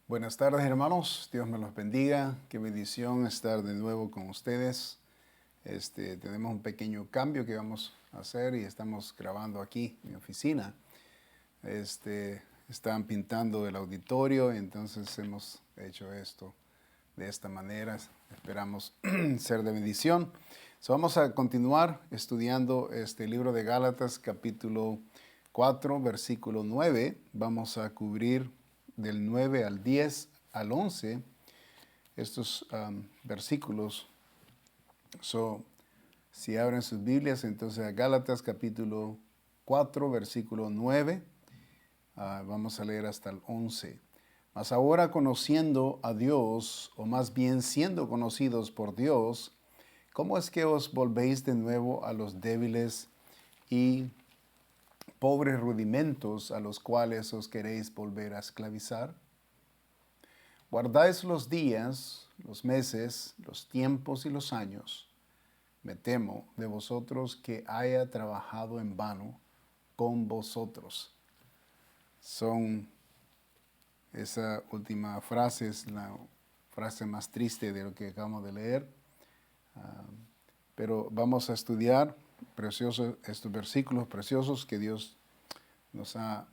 Buenas tardes, hermanos. Dios me los bendiga. Qué bendición estar de nuevo con ustedes. Tenemos un pequeño cambio que vamos a hacer y estamos grabando aquí en mi oficina. Están pintando el auditorio, entonces hemos hecho esto de esta manera. Esperamos ser de bendición. Vamos a continuar estudiando este libro de Gálatas, capítulo 4, versículo 9. Vamos a cubrir del 9 al 10 al 11 estos versículos. Si abren sus Biblias, entonces a Gálatas capítulo 4, versículo 9, vamos a leer hasta el 11. Mas ahora conociendo a Dios, o más bien siendo conocidos por Dios, ¿cómo es que os volvéis de nuevo a los débiles y pobres rudimentos a los cuales os queréis volver a esclavizar? Guardáis los días, los meses, los tiempos y los años. Me temo de vosotros que haya trabajado en vano con vosotros. Esa última frase es la frase más triste de lo que acabamos de leer. Pero vamos a estudiar estos versículos preciosos que Dios nos ha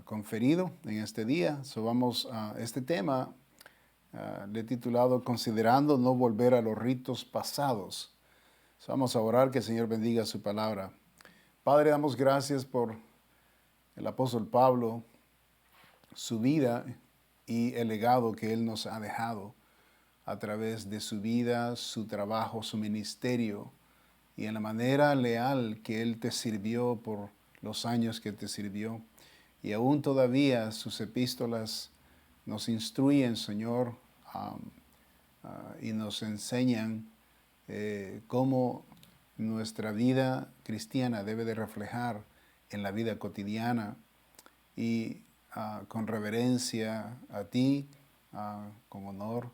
conferido en este día. Vamos a este tema, le he titulado Considerando no volver a los ritos pasados. Vamos a orar que el Señor bendiga su palabra. Padre, damos gracias por el apóstol Pablo, su vida y el legado que él nos ha dejado a través de su vida, su trabajo, su ministerio y en la manera leal que él te sirvió por los años que te sirvió. Y aún todavía sus epístolas nos instruyen, Señor, y nos enseñan cómo nuestra vida cristiana debe de reflejar en la vida cotidiana y con reverencia a ti, con honor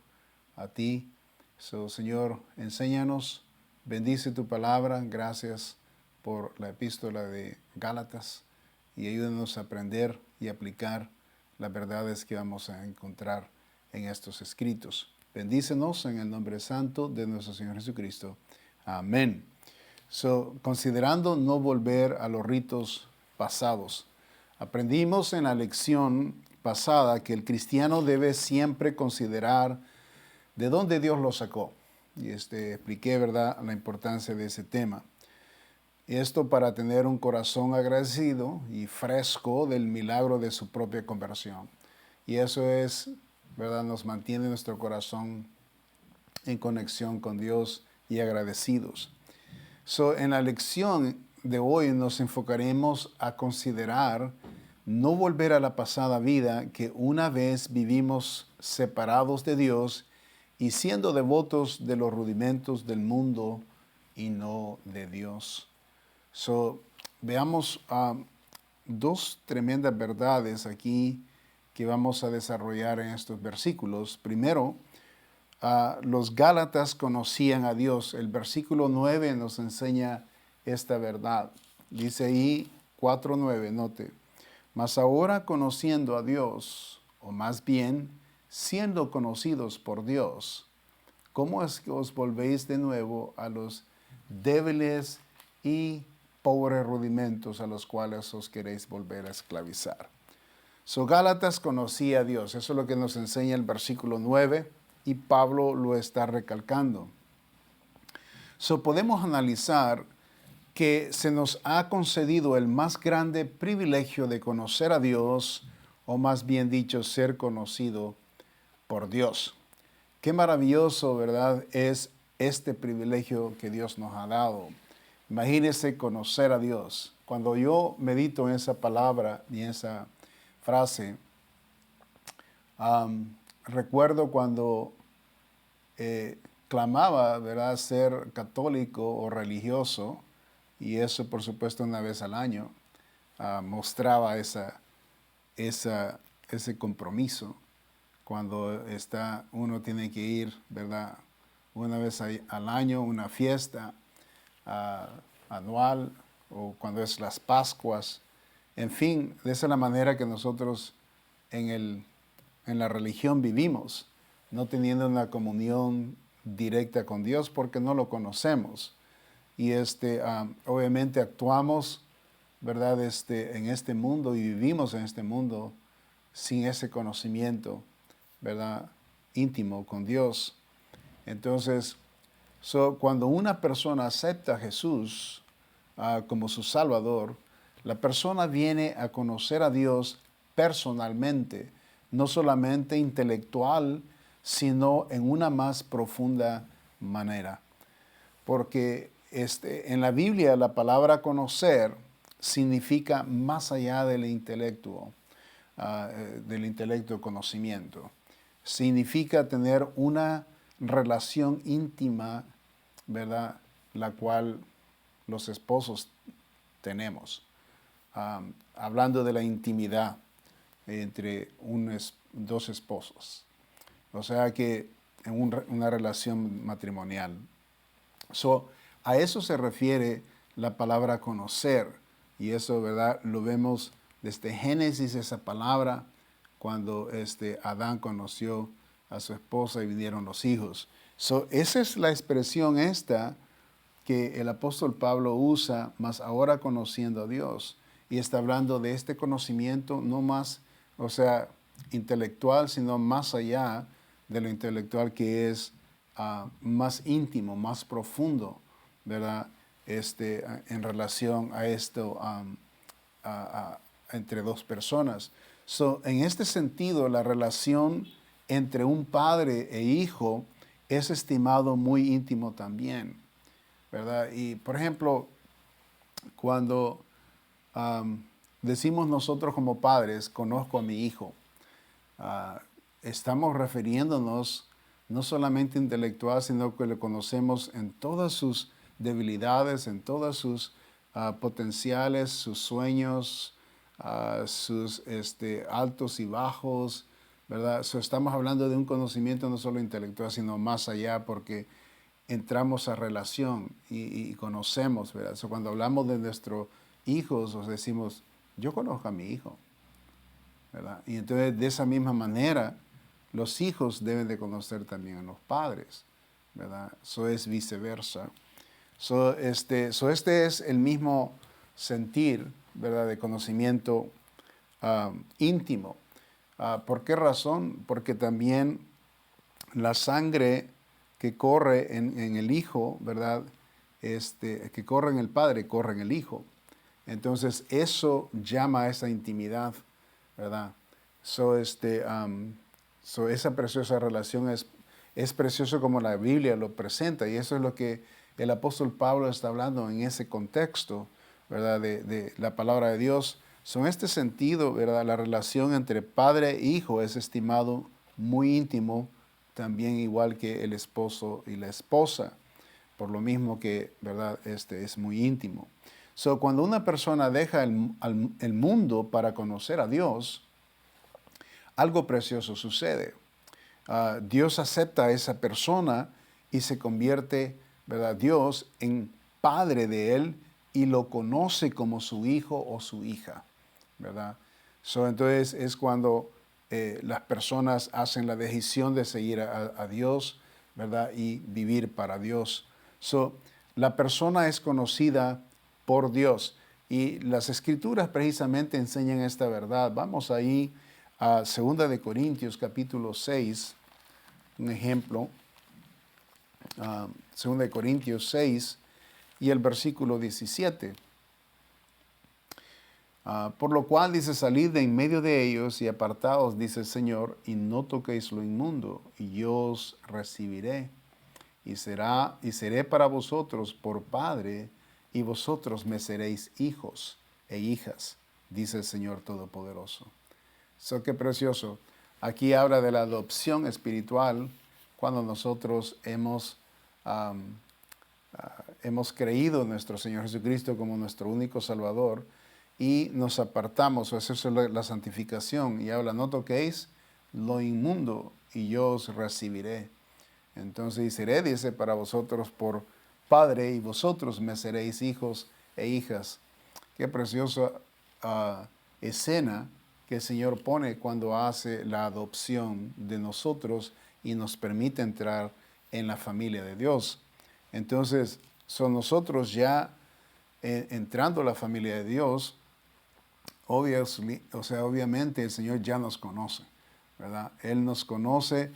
a ti. Señor, enséñanos, bendice tu palabra, gracias por la epístola de Gálatas y ayúdanos a aprender y aplicar las verdades que vamos a encontrar en estos escritos. Bendícenos en el nombre santo de nuestro Señor Jesucristo. Amén. Considerando no volver a los ritos pasados. Aprendimos en la lección pasada que el cristiano debe siempre considerar de dónde Dios lo sacó. Y expliqué, ¿verdad?, la importancia de ese tema. Esto para tener un corazón agradecido y fresco del milagro de su propia conversión. Y eso es, ¿verdad?, nos mantiene nuestro corazón en conexión con Dios y agradecidos. En la lección de hoy nos enfocaremos a considerar no volver a la pasada vida que una vez vivimos separados de Dios y siendo devotos de los rudimentos del mundo y no de Dios. Veamos dos tremendas verdades aquí que vamos a desarrollar en estos versículos. Primero, los Gálatas conocían a Dios. El versículo 9 nos enseña esta verdad. Dice ahí 4:9, note. Mas ahora conociendo a Dios, o más bien siendo conocidos por Dios, ¿cómo es que os volvéis de nuevo a los débiles y pobres rudimentos a los cuales os queréis volver a esclavizar? Gálatas conocía a Dios. Eso es lo que nos enseña el versículo 9 y Pablo lo está recalcando. Podemos analizar que se nos ha concedido el más grande privilegio de conocer a Dios, o más bien dicho, ser conocido por Dios. Qué maravilloso, ¿verdad?, es este privilegio que Dios nos ha dado. Imagínese conocer a Dios. Cuando yo medito en esa palabra y en esa frase, recuerdo cuando clamaba, ¿verdad?, ser católico o religioso, y eso por supuesto una vez al año, mostraba ese compromiso. Cuando uno tiene que ir, ¿verdad?, una vez al año, una fiesta anual, o cuando es las Pascuas. En fin, de esa es la manera que nosotros en la religión vivimos, no teniendo una comunión directa con Dios porque no lo conocemos. Y obviamente actuamos, ¿verdad? En este mundo y vivimos en este mundo sin ese conocimiento, ¿verdad? Íntimo con Dios. Entonces, cuando una persona acepta a Jesús como su Salvador, la persona viene a conocer a Dios personalmente, no solamente intelectual, sino en una más profunda manera. Porque en la Biblia la palabra conocer significa más allá del intelecto, conocimiento. Significa tener una relación íntima, ¿verdad? La cual los esposos tenemos. Hablando de la intimidad entre dos esposos. O sea que en una relación matrimonial. A eso se refiere la palabra conocer. Y eso, ¿verdad? Lo vemos desde Génesis, esa palabra, cuando Adán conoció a su esposa y vinieron los hijos. Esa es la expresión que el apóstol Pablo usa, más ahora conociendo a Dios. Y está hablando de este conocimiento no más, intelectual, sino más allá de lo intelectual, que es más íntimo, más profundo, ¿verdad? En relación a esto entre dos personas. En este sentido, la relación entre un padre e hijo es estimado muy íntimo también, ¿verdad? Y, por ejemplo, cuando decimos nosotros como padres, conozco a mi hijo, estamos refiriéndonos no solamente intelectual, sino que le conocemos en todas sus debilidades, en todas sus potenciales, sus sueños, sus altos y bajos, ¿verdad? Estamos hablando de un conocimiento no solo intelectual, sino más allá, porque entramos a relación y conocemos, ¿verdad? Cuando hablamos de nuestros hijos, os decimos, yo conozco a mi hijo, ¿verdad? Y entonces, de esa misma manera, los hijos deben de conocer también a los padres, ¿verdad? Eso es viceversa. Este es el mismo sentir, ¿verdad? De conocimiento íntimo. ¿Por qué razón? Porque también la sangre que corre en el hijo, ¿verdad? Que corre en el padre, corre en el hijo. Entonces, eso llama a esa intimidad, ¿verdad? Esa preciosa relación es precioso como la Biblia lo presenta, y eso es lo que el apóstol Pablo está hablando en ese contexto, ¿verdad? De la palabra de Dios. En este sentido, ¿verdad? La relación entre padre e hijo es estimado muy íntimo, también igual que el esposo y la esposa, por lo mismo que, ¿verdad? Es muy íntimo. Cuando una persona deja el mundo para conocer a Dios, algo precioso sucede. Dios acepta a esa persona y se convierte, ¿verdad? Dios en padre de él y lo conoce como su hijo o su hija, ¿verdad? Entonces es cuando las personas hacen la decisión de seguir a Dios, ¿verdad? Y vivir para Dios. La persona es conocida por Dios. Y las escrituras precisamente enseñan esta verdad. Vamos ahí a 2 de Corintios capítulo 6, un ejemplo. 2 de Corintios 6 y el versículo 17. Por lo cual dice, salid de en medio de ellos y apartaos, dice el Señor, y no toquéis lo inmundo, y yo os recibiré. Y seré para vosotros por padre, y vosotros me seréis hijos e hijas, dice el Señor Todopoderoso. Qué precioso. Aquí habla de la adopción espiritual cuando nosotros hemos creído en nuestro Señor Jesucristo como nuestro único Salvador y nos apartamos, eso es la santificación. Y habla, no toquéis lo inmundo y yo os recibiré. Entonces, y seré, dice, para vosotros por padre, y vosotros me seréis hijos e hijas. Qué preciosa escena que el Señor pone cuando hace la adopción de nosotros y nos permite entrar en la familia de Dios. Entonces, son nosotros ya entrando a la familia de Dios, obviamente el Señor ya nos conoce, ¿verdad? Él nos conoce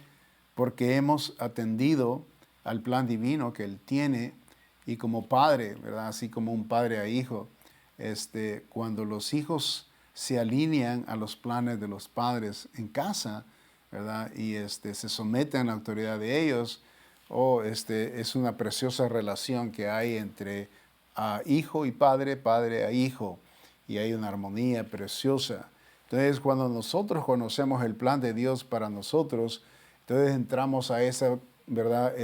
porque hemos atendido al plan divino que Él tiene y como padre, ¿verdad? Así como un padre a hijo, cuando los hijos se alinean a los planes de los padres en casa, ¿verdad? Y se someten a la autoridad de ellos, es una preciosa relación que hay entre hijo y padre, padre a hijo, y hay una armonía preciosa. Entonces, cuando nosotros conocemos el plan de Dios para nosotros, entonces entramos a esa, ¿verdad?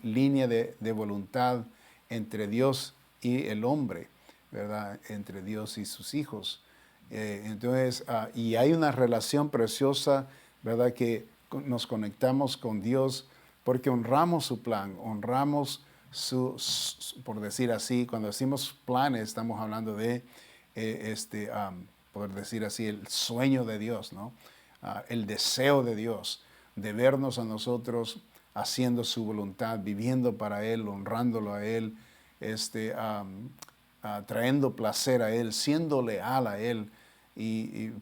Línea de voluntad entre Dios y el hombre, ¿verdad? Entre Dios y sus hijos. Y hay una relación preciosa, ¿verdad? Que nos conectamos con Dios porque honramos su plan, honramos por decir así, cuando decimos planes, estamos hablando de, por decir así, el sueño de Dios, ¿no? El deseo de Dios de vernos a nosotros haciendo su voluntad, viviendo para Él, honrándolo a Él, trayendo placer a Él, siendo leal a Él.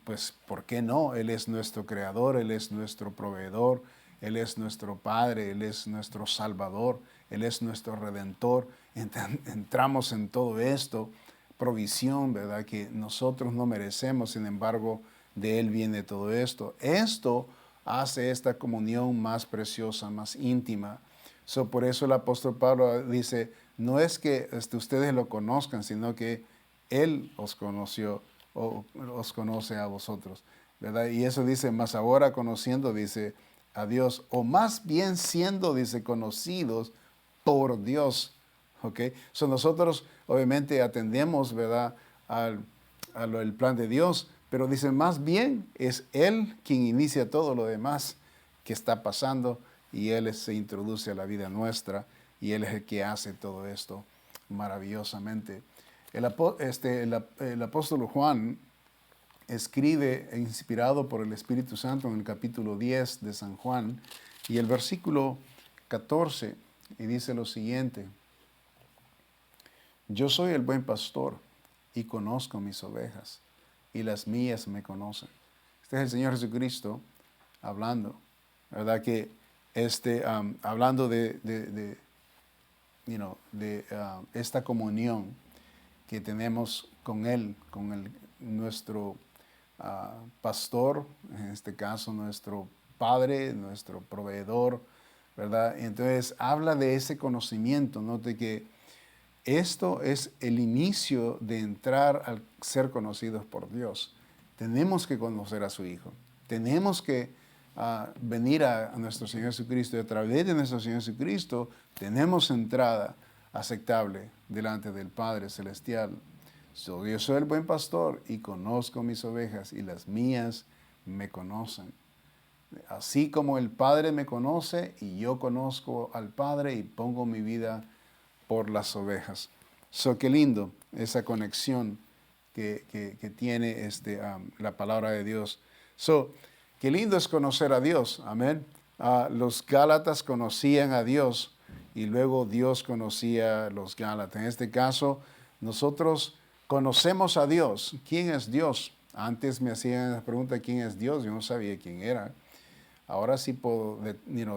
Pues, ¿por qué no? Él es nuestro creador, Él es nuestro proveedor, Él es nuestro Padre, Él es nuestro Salvador, Él es nuestro Redentor. Entramos en todo esto, provisión, ¿verdad? Que nosotros no merecemos, sin embargo, de Él viene todo esto. Esto hace esta comunión más preciosa, más íntima. Por eso el apóstol Pablo dice, no es que ustedes lo conozcan, sino que Él os conoció o os conoce a vosotros, ¿verdad? Y eso dice, más ahora conociendo, dice, a Dios, o más bien siendo, dice, conocidos por Dios, ¿ok? Nosotros obviamente atendemos, ¿verdad?, al plan de Dios, pero dice, más bien es Él quien inicia todo lo demás que está pasando y Él se introduce a la vida nuestra y Él es el que hace todo esto maravillosamente. El apóstol Juan escribe, inspirado por el Espíritu Santo, en el capítulo 10 de San Juan, y el versículo 14, y dice lo siguiente: yo soy el buen pastor y conozco mis ovejas, y las mías me conocen. Este es el Señor Jesucristo hablando, ¿verdad? Que hablando de esta comunión que tenemos con Él, con nuestro pastor, en este caso nuestro Padre, nuestro proveedor, ¿verdad? Entonces habla de ese conocimiento, ¿no? De que esto es el inicio de entrar al ser conocidos por Dios. Tenemos que conocer a su Hijo. Tenemos que venir a nuestro Señor Jesucristo y a través de nuestro Señor Jesucristo tenemos entrada aceptable delante del Padre Celestial. Yo soy el buen pastor y conozco mis ovejas y las mías me conocen. Así como el Padre me conoce y yo conozco al Padre y pongo mi vida por las ovejas. Qué lindo esa conexión que tiene la palabra de Dios. Qué lindo es conocer a Dios. Amén. Los Gálatas conocían a Dios y luego Dios conocía a los Gálatas. En este caso, nosotros conocemos a Dios. ¿Quién es Dios? Antes me hacían la pregunta, ¿quién es Dios? Yo no sabía quién era. Ahora sí puedo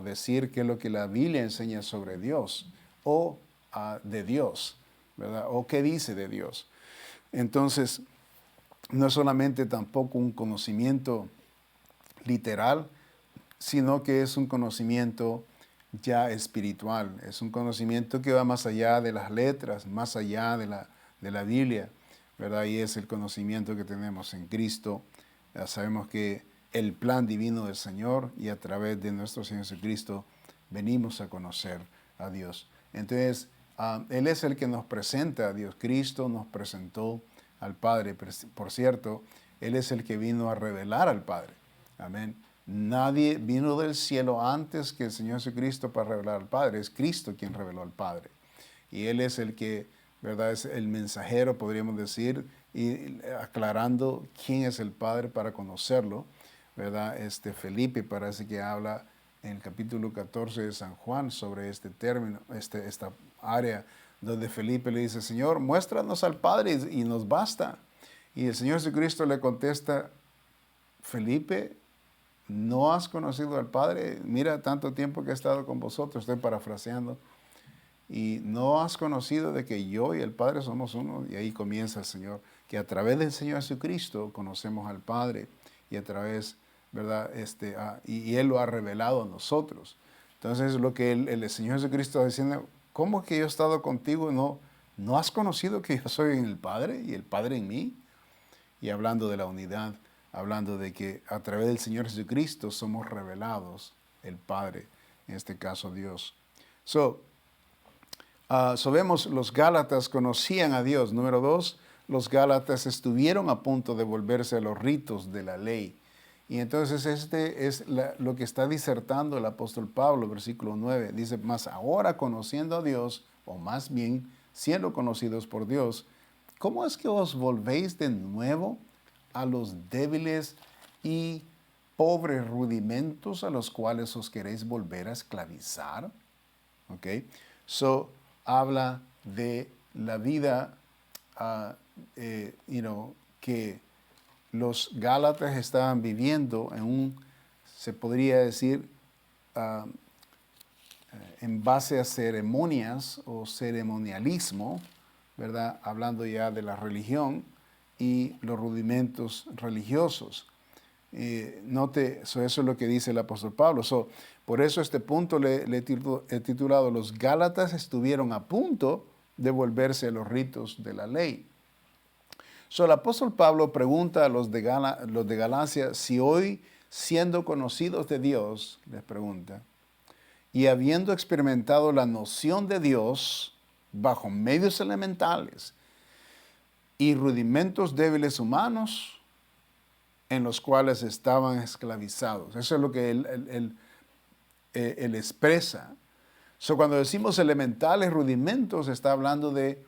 decir qué es lo que la Biblia enseña sobre Dios o de Dios, ¿verdad? O qué dice de Dios. Entonces, no es solamente tampoco un conocimiento literal, sino que es un conocimiento ya espiritual. Es un conocimiento que va más allá de las letras, más allá de la Biblia, ¿verdad? Y es el conocimiento que tenemos en Cristo. Ya sabemos que el plan divino del Señor y a través de nuestro Señor Jesucristo venimos a conocer a Dios. Entonces, Él es el que nos presenta a Dios. Cristo nos presentó al Padre. Por cierto, Él es el que vino a revelar al Padre. Amén. Nadie vino del cielo antes que el Señor Jesucristo para revelar al Padre. Es Cristo quien reveló al Padre. Y Él es el que, ¿verdad? Es el mensajero, podríamos decir, y aclarando quién es el Padre para conocerlo, ¿verdad? Felipe parece que habla en el capítulo 14 de San Juan sobre este término, esta área donde Felipe le dice, Señor, muéstranos al Padre y nos basta. Y el Señor Jesucristo le contesta, Felipe, ¿no has conocido al Padre? Mira, tanto tiempo que he estado con vosotros, estoy parafraseando, y no has conocido de que yo y el Padre somos uno. Y ahí comienza el Señor, que a través del Señor Jesucristo conocemos al Padre y a través, ¿verdad? Y Él lo ha revelado a nosotros. Entonces, lo que el Señor Jesucristo está diciendo, ¿cómo que yo he estado contigo? ¿No has conocido que yo soy en el Padre y el Padre en mí? Y hablando de la unidad, hablando de que a través del Señor Jesucristo somos revelados el Padre, en este caso Dios. Vemos, los Gálatas conocían a Dios. Número 2, los Gálatas estuvieron a punto de volverse a los ritos de la ley. Y entonces lo que está disertando el apóstol Pablo, versículo 9. Dice, mas ahora conociendo a Dios, o más bien siendo conocidos por Dios, ¿cómo es que os volvéis de nuevo a los débiles y pobres rudimentos a los cuales os queréis volver a esclavizar? ¿Ok? Habla de la vida, que los Gálatas estaban viviendo se podría decir, en base a ceremonias o ceremonialismo, ¿verdad? Hablando ya de la religión y los rudimentos religiosos. Eso es lo que dice el apóstol Pablo. Por eso este punto le he titulado, los Gálatas estuvieron a punto de volverse a los ritos de la ley. El apóstol Pablo pregunta a los de Galacia si hoy, siendo conocidos de Dios, les pregunta, y habiendo experimentado la noción de Dios bajo medios elementales y rudimentos débiles humanos en los cuales estaban esclavizados. Eso es lo que él expresa. Cuando decimos elementales, rudimentos, está hablando de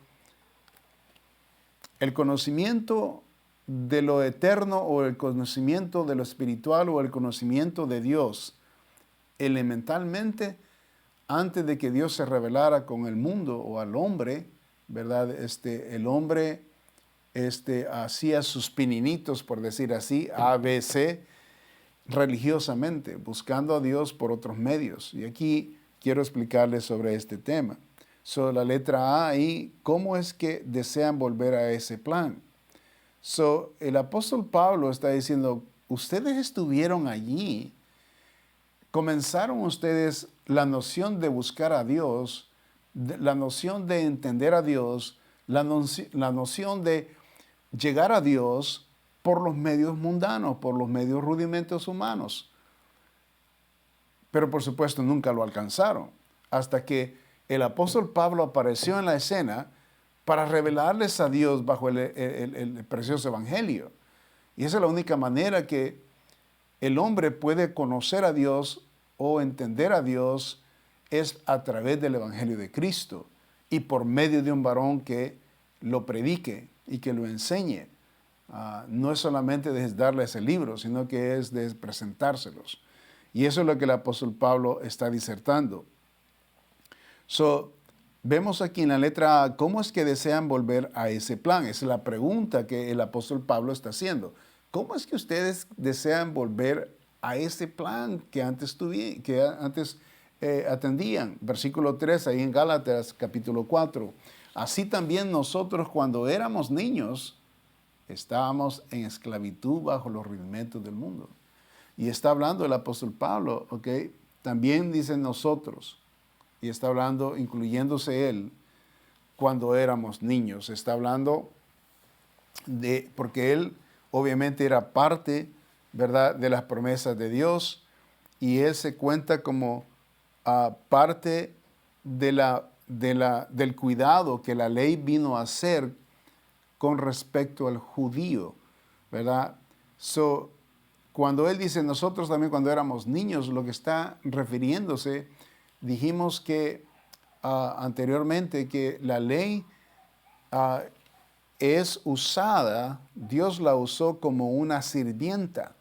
el conocimiento de lo eterno o el conocimiento de lo espiritual o el conocimiento de Dios. Elementalmente, antes de que Dios se revelara con el mundo o al hombre, ¿verdad? El hombre hacía sus pininitos, por decir así, A, B, C, religiosamente, buscando a Dios por otros medios. Y aquí quiero explicarles sobre este tema. La letra A ahí, ¿cómo es que desean volver a ese plan? El apóstol Pablo está diciendo, ustedes estuvieron allí, comenzaron ustedes la noción de buscar a Dios, la noción de entender a Dios, la noción de llegar a Dios por los medios mundanos, por los medios rudimentos humanos. Pero por supuesto nunca lo alcanzaron, hasta que el apóstol Pablo apareció en la escena para revelarles a Dios bajo el precioso evangelio. Y esa es la única manera que el hombre puede conocer a Dios o entender a Dios, es a través del evangelio de Cristo y por medio de un varón que lo predique y que lo enseñe. No es solamente de darles el libro, sino que es de presentárselos. Y eso es lo que el apóstol Pablo está disertando. Vemos aquí en la letra A, ¿cómo es que desean volver a ese plan? Esa es la pregunta que el apóstol Pablo está haciendo. ¿Cómo es que ustedes desean volver a ese plan que antes atendían? Versículo 3, ahí en Gálatas, capítulo 4. Así también nosotros, cuando éramos niños, estábamos en esclavitud bajo los rudimentos del mundo. Y está hablando el apóstol Pablo, ¿ok? También dice nosotros. Y está hablando, incluyéndose él, cuando éramos niños. Está hablando porque él obviamente era parte, ¿verdad?, de las promesas de Dios, y él se cuenta como parte del cuidado que la ley vino a hacer con respecto al judío, ¿verdad? Cuando él dice nosotros también cuando éramos niños, lo que está refiriéndose, dijimos que anteriormente que la ley es usada, Dios la usó como una sirvienta,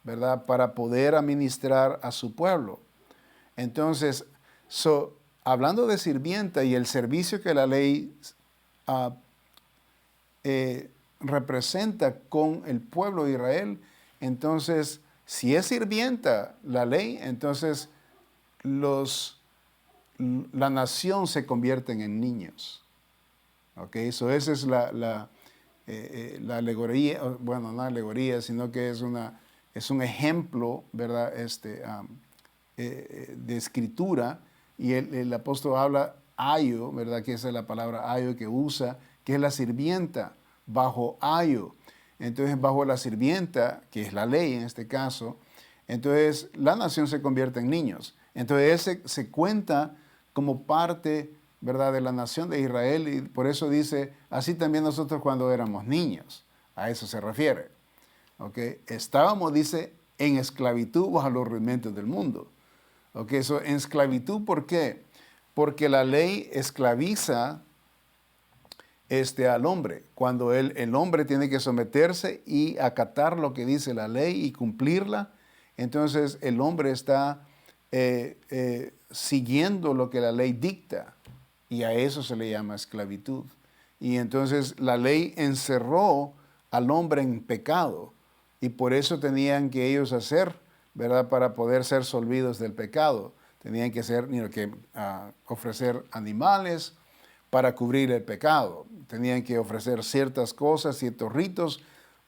¿verdad? Para poder administrar a su pueblo. Entonces, hablando de sirvienta y el servicio que la ley ah, representa con el pueblo de Israel, entonces, si es sirvienta la ley, entonces la nación se convierten en niños. ¿Ok? Esa es la alegoría, bueno, no alegoría, sino que es un ejemplo, ¿verdad? De escritura, y el apóstol habla ayo, ¿verdad? Que esa es la palabra ayo que usa, que es la sirvienta, bajo ayo. Entonces, bajo la sirvienta, que es la ley en este caso, entonces la nación se convierte en niños. Entonces, se cuenta como parte, ¿verdad?, de la nación de Israel, y por eso dice, así también nosotros cuando éramos niños. A eso se refiere. ¿Okay? Estábamos, dice, en esclavitud bajo los rudimentos del mundo. ¿Okay? En esclavitud, ¿por qué? Porque la ley esclaviza al hombre. Cuando el hombre tiene que someterse y acatar lo que dice la ley y cumplirla, entonces el hombre está siguiendo lo que la ley dicta, y a eso se le llama esclavitud. Y entonces la ley encerró al hombre en pecado, y por eso tenían que ellos hacer, ¿verdad?, para poder ser solvidos del pecado. Tenían que ofrecer animales para cubrir el pecado. Tenían que ofrecer ciertas cosas, ciertos ritos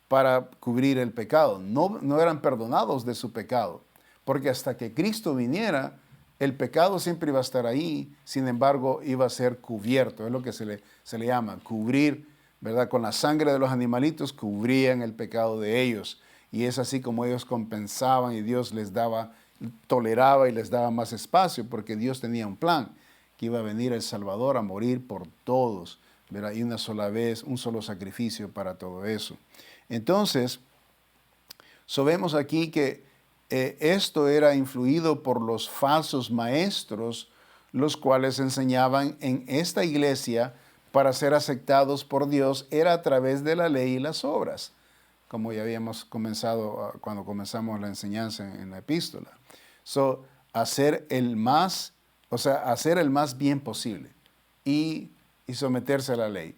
para cubrir el pecado. No eran perdonados de su pecado, porque hasta que Cristo viniera, el pecado siempre iba a estar ahí, sin embargo, iba a ser cubierto. Es lo que se le llama cubrir, ¿verdad? Con la sangre de los animalitos cubrían el pecado de ellos. Y es así como ellos compensaban, y Dios toleraba y les daba más espacio, porque Dios tenía un plan, que iba a venir el Salvador a morir por todos, ¿verdad? Y una sola vez, un solo sacrificio para todo eso. Entonces, vemos aquí que esto era influido por los falsos maestros, los cuales enseñaban en esta iglesia para ser aceptados por Dios, era a través de la ley y las obras, como ya habíamos comenzado cuando comenzamos la enseñanza en la epístola. Hacer el más bien posible y someterse a la ley.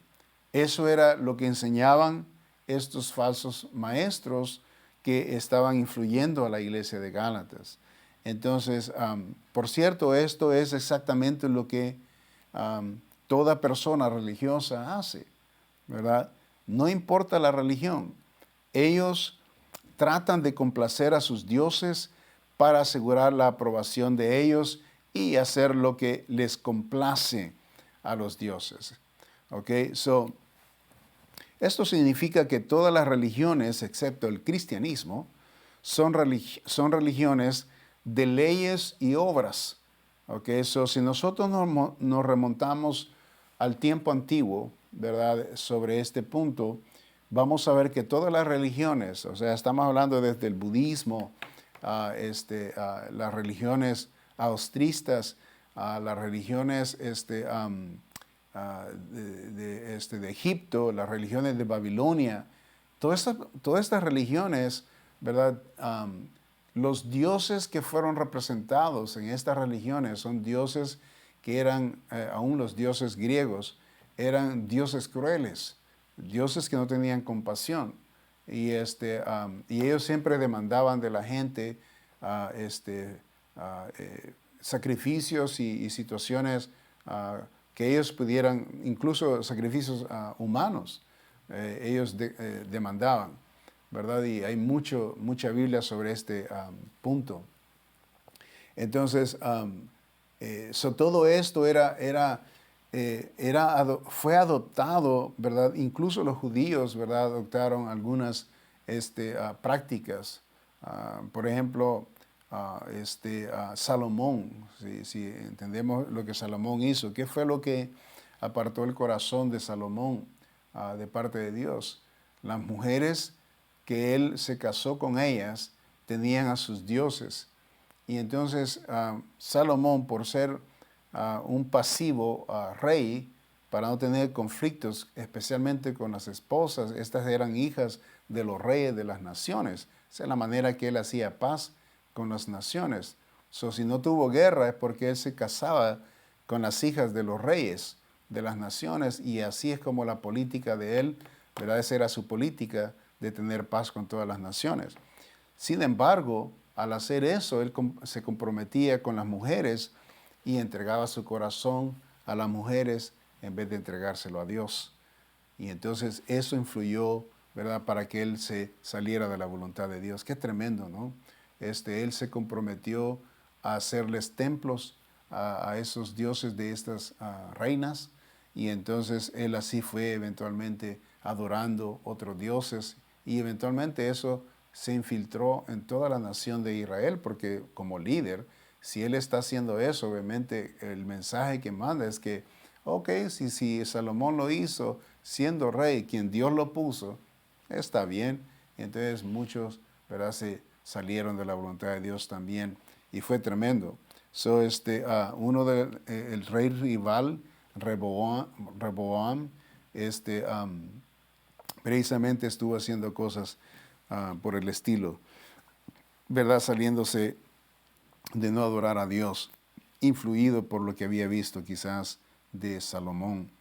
Eso era lo que enseñaban estos falsos maestros que estaban influyendo a la iglesia de Gálatas. Entonces, por cierto, esto es exactamente lo que toda persona religiosa hace, ¿verdad? No importa la religión, ellos tratan de complacer a sus dioses para asegurar la aprobación de ellos y hacer lo que les complace a los dioses. ¿Okay? Esto significa que todas las religiones, excepto el cristianismo, son religiones de leyes y obras. ¿Okay? Si nosotros nos remontamos al tiempo antiguo, ¿verdad?, sobre este punto, vamos a ver que todas las religiones, o sea, estamos hablando desde el budismo, las religiones austristas, las religiones de Egipto, las religiones de Babilonia, todas estas religiones, ¿verdad? Los dioses que fueron representados en estas religiones son dioses que eran, aún los dioses griegos, eran dioses crueles, dioses que no tenían compasión. Y ellos siempre demandaban de la gente sacrificios y situaciones que ellos pudieran, incluso sacrificios humanos, ellos demandaban, ¿verdad? Y hay mucha Biblia sobre este punto. Entonces, todo esto fue adoptado, ¿verdad? Incluso los judíos, ¿verdad?, adoptaron algunas prácticas. Por ejemplo, Salomón, si entendemos lo que Salomón hizo, ¿qué fue lo que apartó el corazón de Salomón de parte de Dios? Las mujeres que él se casó con ellas tenían a sus dioses. Y entonces Salomón, por ser un pasivo rey, para no tener conflictos, especialmente con las esposas. Estas eran hijas de los reyes de las naciones. Esa es la manera que él hacía paz con las naciones. Si no tuvo guerra es porque él se casaba con las hijas de los reyes de las naciones, y así es como la política de él, ¿verdad? Esa era su política, de tener paz con todas las naciones. Sin embargo, al hacer eso, él se comprometía con las mujeres y entregaba su corazón a las mujeres en vez de entregárselo a Dios. Y entonces eso influyó, ¿verdad?, para que él se saliera de la voluntad de Dios. Qué tremendo, ¿no? Él se comprometió a hacerles templos a esos dioses de estas reinas, y entonces él así fue eventualmente adorando otros dioses, y eventualmente eso se infiltró en toda la nación de Israel, porque como líder, si él está haciendo eso, obviamente el mensaje que manda es que, ok, si Salomón lo hizo siendo rey, quien Dios lo puso, está bien. Entonces muchos, ¿verdad?, se salieron de la voluntad de Dios también, y fue tremendo. El rey rival, Reboam, precisamente estuvo haciendo cosas por el estilo, ¿verdad?, saliéndose de no adorar a Dios, influido por lo que había visto quizás de Salomón.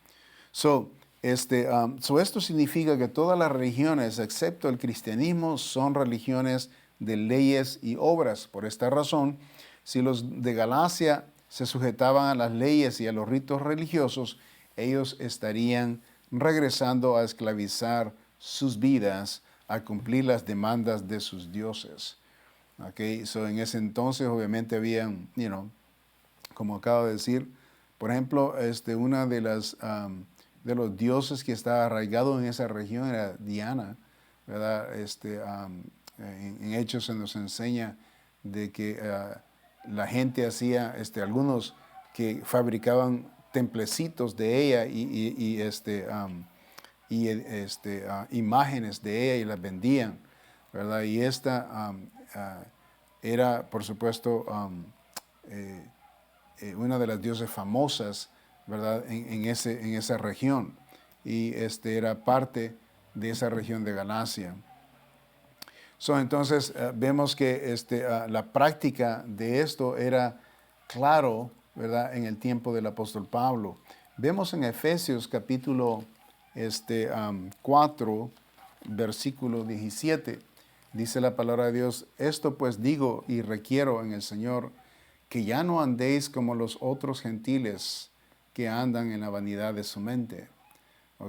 Esto significa que todas las religiones, excepto el cristianismo, son religiones de leyes y obras. Por esta razón, si los de Galacia se sujetaban a las leyes y a los ritos religiosos, ellos estarían regresando a esclavizar sus vidas, a cumplir las demandas de sus dioses. En ese entonces obviamente habían, como acabo de decir, por ejemplo, una de los dioses que estaba arraigado en esa región era Diana, ¿verdad? En Hechos se nos enseña de que la gente hacía, algunos que fabricaban templecitos de ella imágenes de ella y las vendían, ¿verdad? Y esta era, por supuesto, una de las diosas famosas, ¿verdad?, en esa región, y era parte de esa región de Galacia. Entonces vemos que la práctica de esto era claro, ¿verdad?, en el tiempo del apóstol Pablo. Vemos en Efesios capítulo 4, versículo 17, dice la palabra de Dios: esto pues digo y requiero en el Señor, que ya no andéis como los otros gentiles que andan en la vanidad de su mente.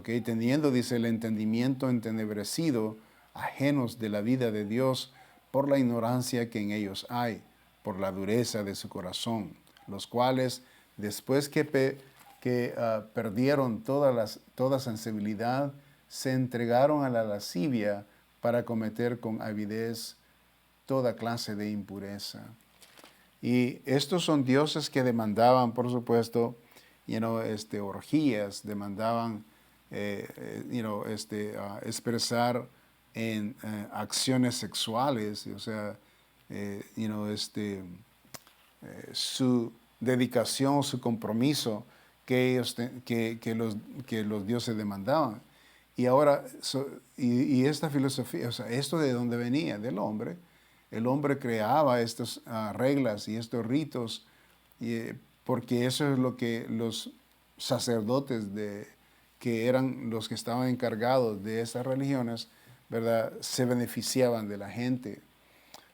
Teniendo, dice, el entendimiento entenebrecido, ajenos de la vida de Dios por la ignorancia que en ellos hay, por la dureza de su corazón, los cuales, después que perdieron toda sensibilidad, se entregaron a la lascivia para cometer con avidez toda clase de impureza. Y estos son dioses que demandaban, por supuesto, orgías, demandaban expresar en acciones sexuales, o sea, su dedicación, su compromiso que los dioses demandaban. Y ahora, esta filosofía, o sea, ¿esto de dónde venía? Del hombre. El hombre creaba estas reglas y estos ritos, porque eso es lo que los sacerdotes que eran los que estaban encargados de esas religiones, ¿verdad?, se beneficiaban de la gente.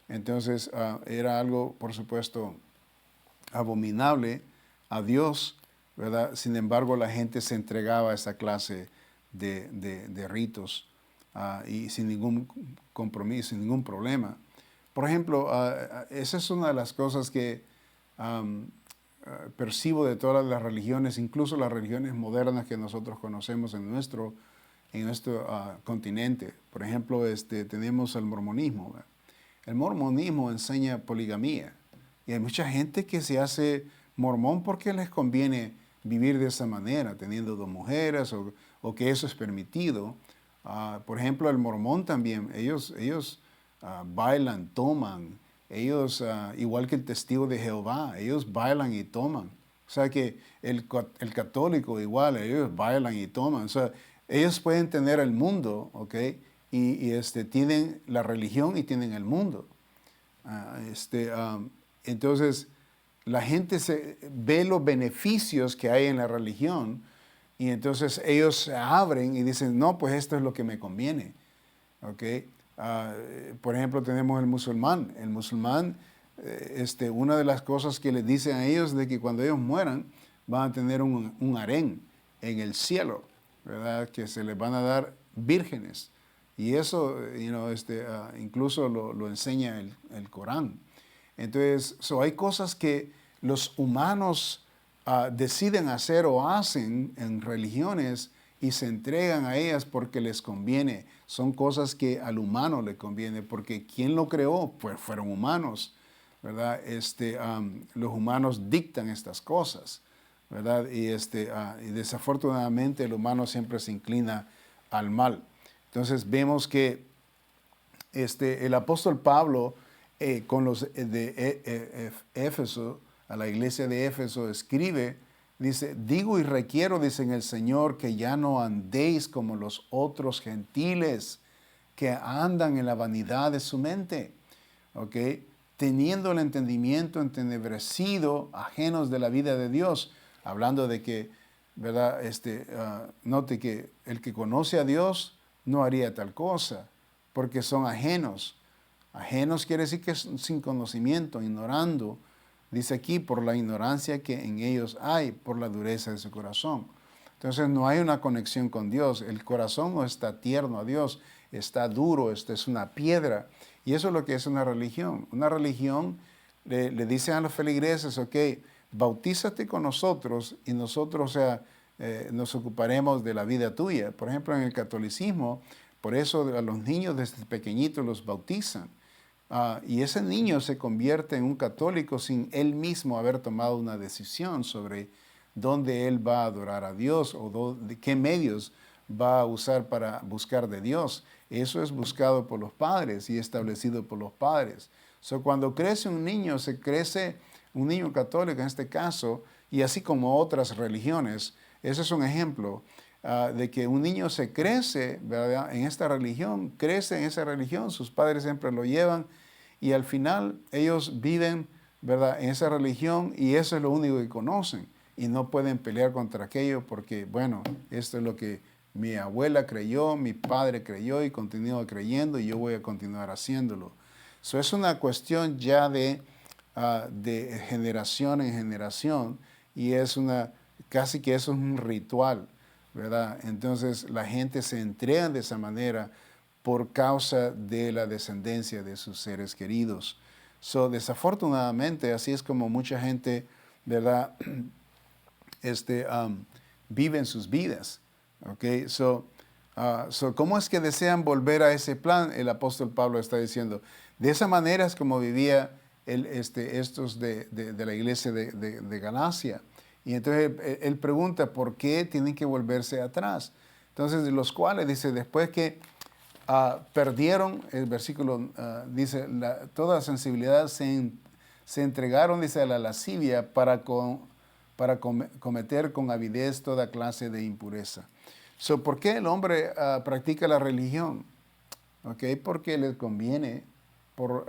Entonces era algo, por supuesto, abominable a Dios, ¿verdad? Sin embargo, la gente se entregaba a esa clase de ritos y sin ningún compromiso, sin ningún problema. Por ejemplo, esa es una de las cosas que percibo de todas las religiones, incluso las religiones modernas que nosotros conocemos en nuestro continente. Por ejemplo, tenemos el mormonismo, ¿verdad? El mormonismo enseña poligamía, y hay mucha gente que se hace mormón porque les conviene vivir de esa manera, teniendo dos mujeres, o que eso es permitido. Por ejemplo, el mormón también, ellos bailan, toman, ellos, igual que el testigo de Jehová, ellos bailan y toman. O sea que el católico igual, ellos bailan y toman. O sea, ellos pueden tener el mundo, ¿ok? Tienen la religión y tienen el mundo. Entonces, la gente ve los beneficios que hay en la religión y entonces ellos se abren y dicen, no, pues esto es lo que me conviene. ¿Okay? Por ejemplo, tenemos el musulmán. El musulmán, una de las cosas que les dicen a ellos de que cuando ellos mueran van a tener un harén en el cielo, ¿verdad? Que se les van a dar vírgenes. Y eso, incluso lo enseña el Corán. Entonces, hay cosas que los humanos deciden hacer o hacen en religiones y se entregan a ellas porque les conviene. Son cosas que al humano le conviene, porque ¿quién lo creó? Pues fueron humanos, ¿verdad? Los humanos dictan estas cosas, ¿verdad? Y desafortunadamente el humano siempre se inclina al mal. Entonces vemos que el apóstol Pablo con los de Éfeso, a la iglesia de Éfeso, escribe, dice, digo y requiero, dice en el Señor, que ya no andéis como los otros gentiles que andan en la vanidad de su mente, ¿ok? Teniendo el entendimiento entenebrecido, ajenos de la vida de Dios, hablando de que, ¿verdad? Note que el que conoce a Dios no haría tal cosa, porque son ajenos. Ajenos quiere decir que es sin conocimiento, ignorando. Dice aquí, por la ignorancia que en ellos hay, por la dureza de su corazón. Entonces no hay una conexión con Dios. El corazón no está tierno a Dios, está duro, es una piedra. Y eso es lo que es una religión. Una religión le dicen a los feligreses, ok, bautízate con nosotros y nosotros, nos ocuparemos de la vida tuya. Por ejemplo, en el catolicismo, por eso a los niños desde pequeñitos los bautizan. Y ese niño se convierte en un católico sin él mismo haber tomado una decisión sobre dónde él va a adorar a Dios o qué medios va a usar para buscar de Dios. Eso es buscado por los padres y establecido por los padres. Cuando crece un niño, se crece un niño católico en este caso, y así como otras religiones. Ese es un ejemplo de que un niño se crece, ¿verdad? En esta religión, crece en esa religión, sus padres siempre lo llevan y al final ellos viven, ¿verdad?, en esa religión y eso es lo único que conocen y no pueden pelear contra aquello porque, bueno, esto es lo que mi abuela creyó, mi padre creyó y continúa creyendo y yo voy a continuar haciéndolo. Es una cuestión ya de generación en generación y casi que eso es un ritual, ¿verdad? Entonces la gente se entrega de esa manera por causa de la descendencia de sus seres queridos. Desafortunadamente, así es como mucha gente, ¿verdad? Vive en sus vidas. ¿Okay? ¿Cómo es que desean volver a ese plan? El apóstol Pablo está diciendo, de esa manera es como vivía estos de la iglesia de Galacia. Y entonces él pregunta, ¿por qué tienen que volverse atrás? Entonces, de los cuales dice, después que perdieron, el versículo dice, toda sensibilidad se entregaron, dice, a la lascivia para cometer con avidez toda clase de impureza. ¿Por qué el hombre practica la religión? Okay, porque les conviene por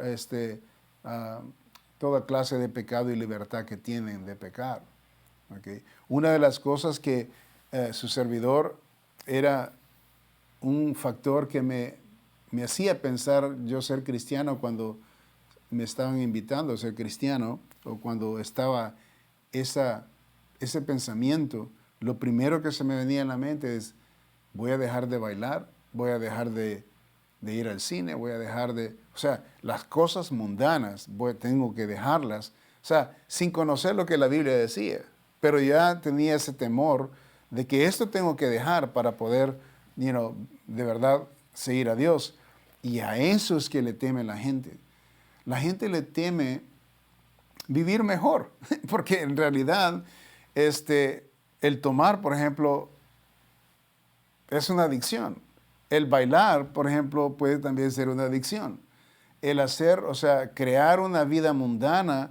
toda clase de pecado y libertad que tienen de pecar. Okay. Una de las cosas que su servidor era un factor que me hacía pensar yo ser cristiano cuando me estaban invitando a ser cristiano o cuando estaba ese pensamiento, lo primero que se me venía en la mente es, voy a dejar de bailar, voy a dejar de ir al cine, voy a dejar las cosas mundanas, tengo que dejarlas, sin conocer lo que la Biblia decía, pero ya tenía ese temor de que esto tengo que dejar para poder, de verdad seguir a Dios. Y a eso es que le teme la gente. La gente le teme vivir mejor, porque en realidad el tomar, por ejemplo, es una adicción. El bailar, por ejemplo, puede también ser una adicción. El crear una vida mundana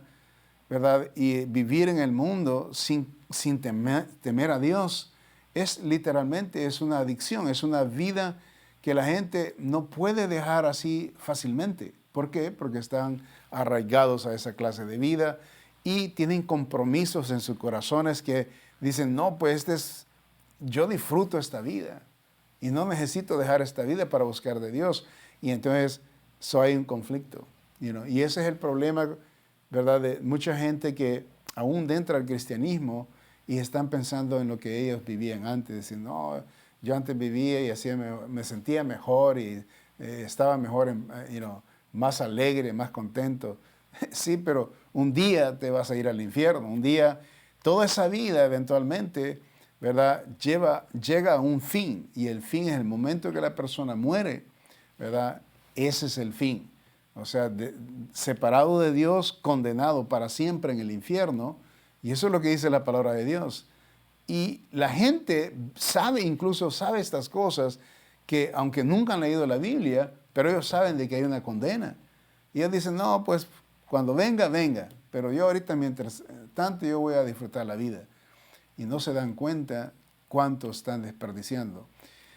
¿verdad? Y vivir en el mundo sin temer a Dios es literalmente, es una adicción, es una vida que la gente no puede dejar así fácilmente. ¿Por qué? Porque están arraigados a esa clase de vida y tienen compromisos en sus corazones que dicen, no, pues yo disfruto esta vida y no necesito dejar esta vida para buscar de Dios. Y entonces hay un conflicto. Y ese es el problema, ¿verdad? De mucha gente que aún entra al cristianismo y están pensando en lo que ellos vivían antes, diciendo, no, yo antes vivía y así me sentía mejor y estaba mejor, más alegre, más contento. Sí, pero un día te vas a ir al infierno, un día, toda esa vida eventualmente, ¿verdad? Llega a un fin y el fin es el momento que la persona muere, ¿verdad? Ese es el fin. O sea, separado de Dios, condenado para siempre en el infierno. Y eso es lo que dice la palabra de Dios. Y la gente incluso sabe estas cosas, que aunque nunca han leído la Biblia, pero ellos saben de que hay una condena. Y ellos dicen, no, pues cuando venga, venga. Pero yo ahorita, mientras tanto, yo voy a disfrutar la vida. Y no se dan cuenta cuánto están desperdiciando.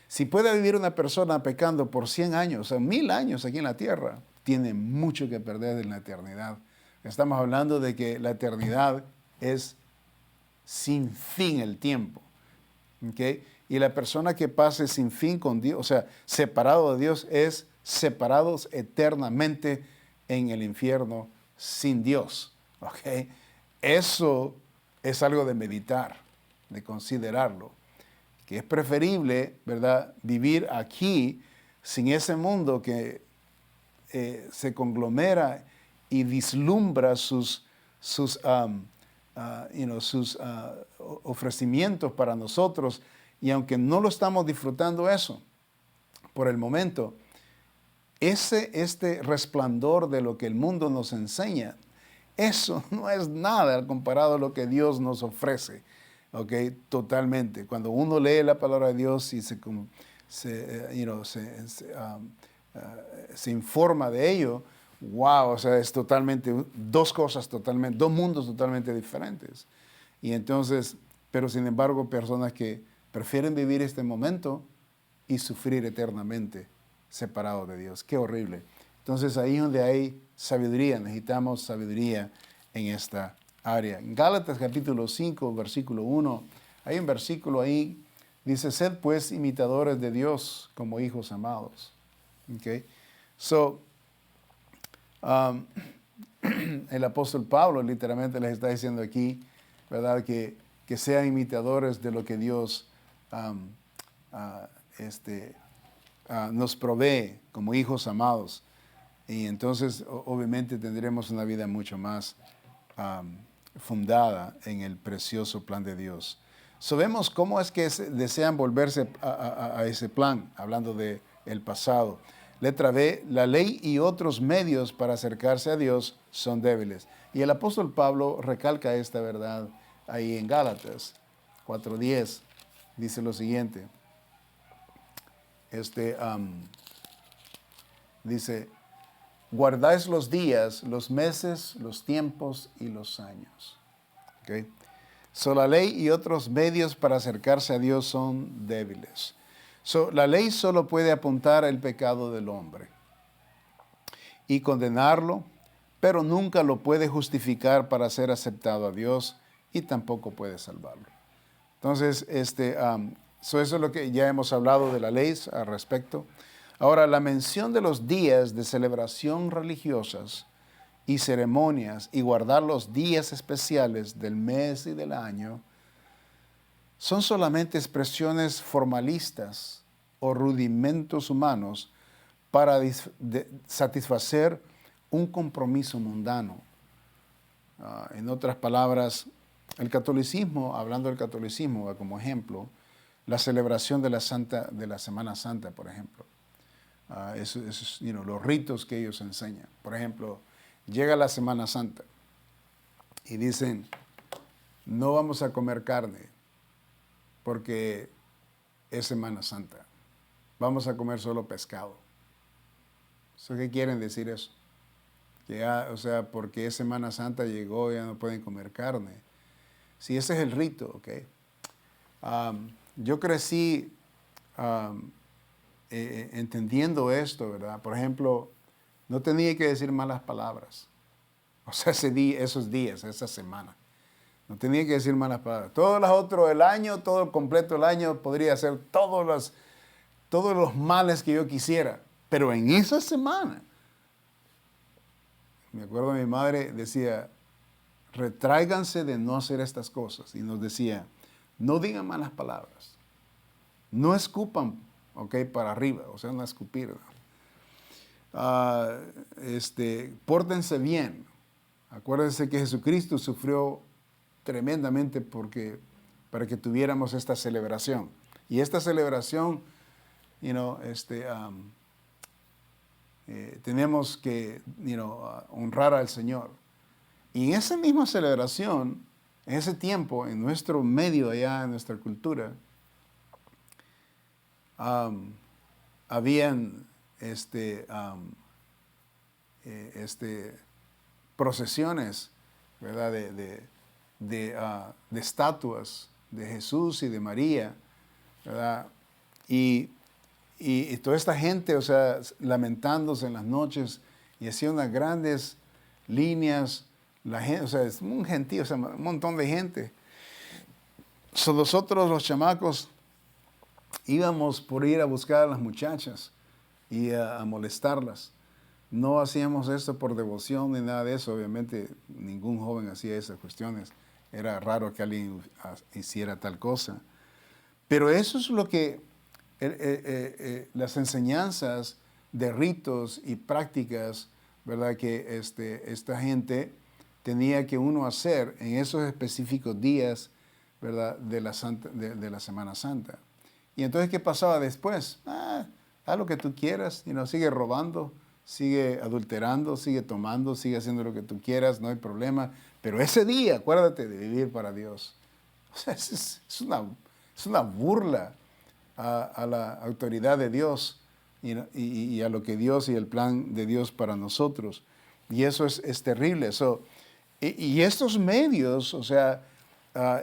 Si puede vivir una persona pecando por 100 años, o sea, 1000 años aquí en la tierra, tiene mucho que perder en la eternidad. Estamos hablando de que la eternidad es sin fin el tiempo. ¿Okay? Y la persona que pase sin fin con Dios, o sea, separado de Dios, es separados eternamente en el infierno sin Dios. ¿Okay? Eso es algo de meditar, de considerarlo, que es preferible, ¿verdad?, vivir aquí sin ese mundo que se conglomera y vislumbra sus ofrecimientos para nosotros, y aunque no lo estamos disfrutando eso por el momento, este resplandor de lo que el mundo nos enseña, eso no es nada comparado a lo que Dios nos ofrece, ¿ok? Totalmente. Cuando uno lee la palabra de Dios y se informa de ello, wow, o sea, es totalmente, dos mundos totalmente diferentes. Y entonces, pero sin embargo, personas que prefieren vivir este momento y sufrir eternamente separados de Dios. Qué horrible. Entonces, ahí donde hay sabiduría, necesitamos sabiduría en esta área. En Gálatas capítulo 5, versículo 1, hay un versículo ahí, dice, sed pues imitadores de Dios como hijos amados. Okay? El apóstol Pablo literalmente les está diciendo aquí, ¿verdad? Que sean imitadores de lo que Dios nos provee como hijos amados. Y entonces, obviamente, tendremos una vida mucho más fundada en el precioso plan de Dios. Sabemos cómo es que desean volverse a ese plan, hablando de el pasado. Letra B, la ley y otros medios para acercarse a Dios son débiles. Y el apóstol Pablo recalca esta verdad ahí en Gálatas 4:10. Dice lo siguiente. Dice, guardáis los días, los meses, los tiempos y los años. ¿Okay? La ley y otros medios para acercarse a Dios son débiles. La ley solo puede apuntar al pecado del hombre y condenarlo, pero nunca lo puede justificar para ser aceptado a Dios y tampoco puede salvarlo. Entonces, eso es lo que ya hemos hablado de la ley al respecto. Ahora, la mención de los días de celebración religiosas y ceremonias y guardar los días especiales del mes y del año son solamente expresiones formalistas o rudimentos humanos para satisfacer un compromiso mundano. En otras palabras, el catolicismo, hablando del catolicismo como ejemplo, la celebración de la Semana Santa, por ejemplo, los ritos que ellos enseñan. Por ejemplo, llega la Semana Santa y dicen, no vamos a comer carne porque es Semana Santa. Vamos a comer solo pescado. ¿Qué quieren decir eso? que ya, o sea, porque es Semana Santa llegó, ya no pueden comer carne. Sí, ese es el rito, ¿ok? Yo crecí entendiendo esto, ¿verdad? Por ejemplo, no tenía que decir malas palabras. O sea, esos días, esa semana. No tenía que decir malas palabras. Todos los otros, el año, todo completo el año, podría hacer todos los males que yo quisiera. Pero en esa semana, me acuerdo mi madre decía, retráiganse de no hacer estas cosas. Y nos decía, no digan malas palabras. No escupan, ¿ok? Para arriba, o sea, no escupir. ¿No? Pórtense bien. Acuérdense que Jesucristo sufrió tremendamente para que tuviéramos esta celebración. Y esta celebración, tenemos que honrar al Señor. Y en esa misma celebración, en ese tiempo, en nuestro medio allá, en nuestra cultura, habían procesiones, ¿verdad? De estatuas de Jesús y de María, ¿verdad? Y toda esta gente, o sea, lamentándose en las noches y hacía unas grandes líneas, la gente, o sea, es un gentío, o sea, un montón de gente. Nosotros los chamacos íbamos por ir a buscar a las muchachas y a molestarlas. No hacíamos esto por devoción ni nada de eso. Obviamente ningún joven hacía esas cuestiones. Era raro que alguien hiciera tal cosa. Pero eso es lo que las enseñanzas de ritos y prácticas, ¿verdad? Que esta gente tenía que uno hacer en esos específicos días, ¿verdad? De la Semana Santa. Y entonces, ¿qué pasaba después? Haz lo que tú quieras, sigue robando, sigue adulterando, sigue tomando, sigue haciendo lo que tú quieras, no hay problema. Pero ese día, acuérdate de vivir para Dios. O sea, es una burla a la autoridad de Dios y a lo que Dios y el plan de Dios para nosotros. Y eso es terrible. Y estos medios, o sea,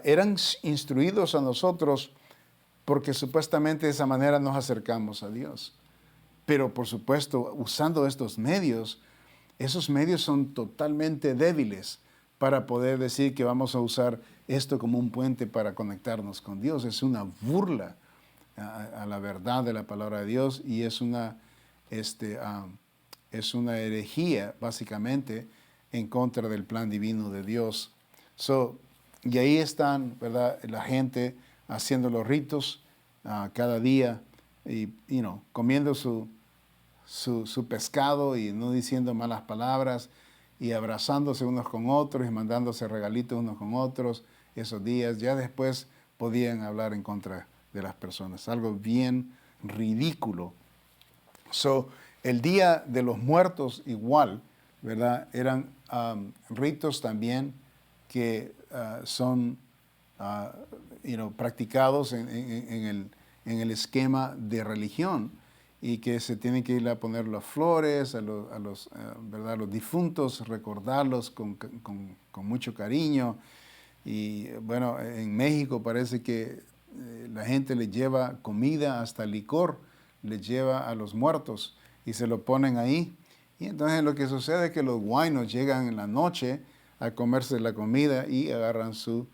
eran instruidos a nosotros porque supuestamente de esa manera nos acercamos a Dios. Pero por supuesto, usando estos medios, esos medios son totalmente débiles para poder decir que vamos a usar esto como un puente para conectarnos con Dios. Es una burla a la verdad de la palabra de Dios y es una herejía, básicamente, en contra del plan divino de Dios. Y ahí están, ¿verdad?, la gente haciendo los ritos cada día y comiendo su pescado y no diciendo malas palabras y abrazándose unos con otros y mandándose regalitos unos con otros esos días. Ya después podían hablar en contra de las personas. Algo bien ridículo. El Día de los Muertos igual, ¿verdad? Eran ritos también que son practicados en el esquema de religión y que se tienen que ir a poner las flores ¿verdad? A los difuntos, recordarlos con mucho cariño. Y bueno, en México parece que la gente le lleva comida, hasta licor, le lleva a los muertos y se lo ponen ahí. Y entonces lo que sucede es que los huaynos llegan en la noche a comerse la comida y agarran su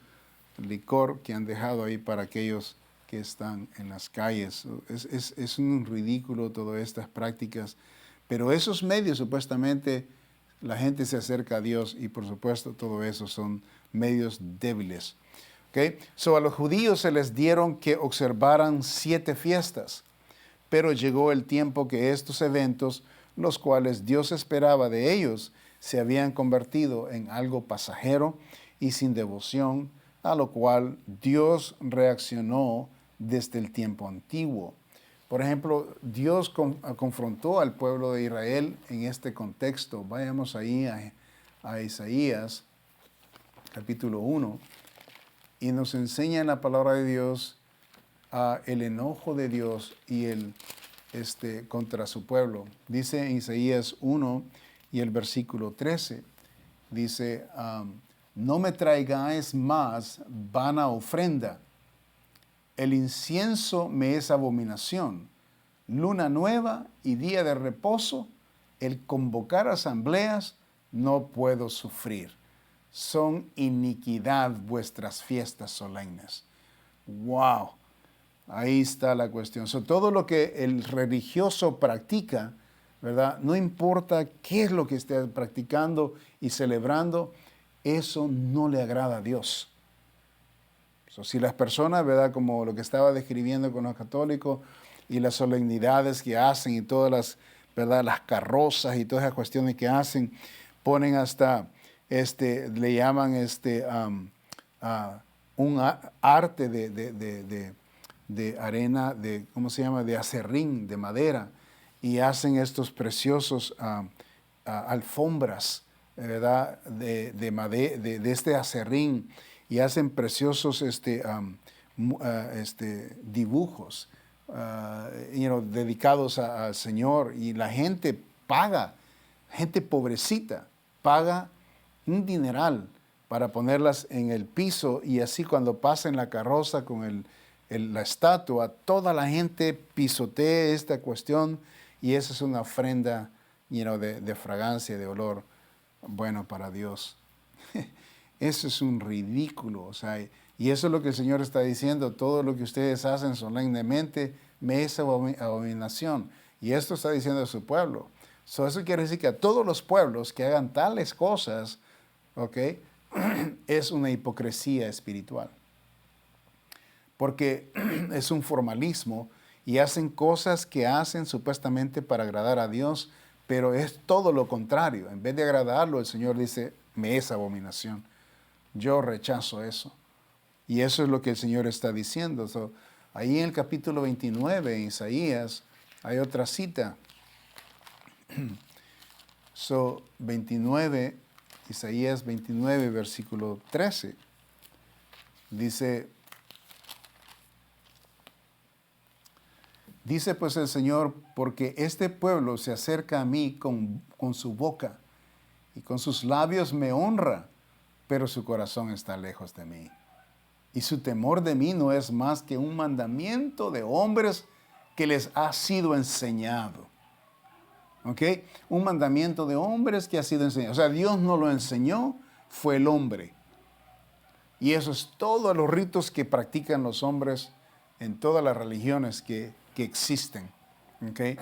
licor que han dejado ahí para aquellos que están en las calles. Es un ridículo todas estas prácticas, pero esos medios supuestamente la gente se acerca a Dios y por supuesto todo eso son medios débiles. ¿Okay? A los judíos se les dieron que observaran 7 fiestas, pero llegó el tiempo que estos eventos, los cuales Dios esperaba de ellos, se habían convertido en algo pasajero y sin devoción, a lo cual Dios reaccionó desde el tiempo antiguo. Por ejemplo, Dios confrontó al pueblo de Israel en este contexto. Vayamos ahí a Isaías, capítulo 1, y nos enseña en la palabra de Dios el enojo de Dios y contra su pueblo. Dice en Isaías 1 y el versículo 13. Dice, no me traigáis más vana ofrenda. El incienso me es abominación. Luna nueva y día de reposo, el convocar asambleas, no puedo sufrir. Son iniquidad vuestras fiestas solemnes. ¡Wow! Ahí está la cuestión. Todo lo que el religioso practica, ¿verdad? No importa qué es lo que esté practicando y celebrando, eso no le agrada a Dios. Si las personas, ¿verdad? Como lo que estaba describiendo con los católicos y las solemnidades que hacen y todas las, ¿verdad? Las carrozas y todas esas cuestiones que hacen, ponen hasta, le llaman un arte de arena, ¿cómo se llama? De acerrín, de madera, y hacen estos preciosos alfombras, ¿verdad? De este acerrín, y hacen preciosos dibujos dedicados al Señor, y la gente paga, gente pobrecita, paga un dineral para ponerlas en el piso, y así cuando pasen la carroza con la estatua, toda la gente pisotee esta cuestión, y esa es una ofrenda de fragancia, de olor bueno para Dios. Eso es un ridículo, y eso es lo que el Señor está diciendo: todo lo que ustedes hacen solemnemente me es abominación. Y esto está diciendo a su pueblo. Eso quiere decir que a todos los pueblos que hagan tales cosas, ¿ok? Es una hipocresía espiritual. Porque es un formalismo y hacen cosas que hacen supuestamente para agradar a Dios, pero es todo lo contrario. En vez de agradarlo, el Señor dice, me es abominación. Yo rechazo eso. Y eso es lo que el Señor está diciendo. Ahí en el capítulo 29, en Isaías, hay otra cita. 29, Isaías 29, versículo 13. Dice pues el Señor, porque este pueblo se acerca a mí con su boca y con sus labios me honra, pero su corazón está lejos de mí. Y su temor de mí no es más que un mandamiento de hombres que les ha sido enseñado. ¿Ok? Un mandamiento de hombres que ha sido enseñado. O sea, Dios no lo enseñó, fue el hombre. Y eso es todos los ritos que practican los hombres en todas las religiones que existen. ¿Ok?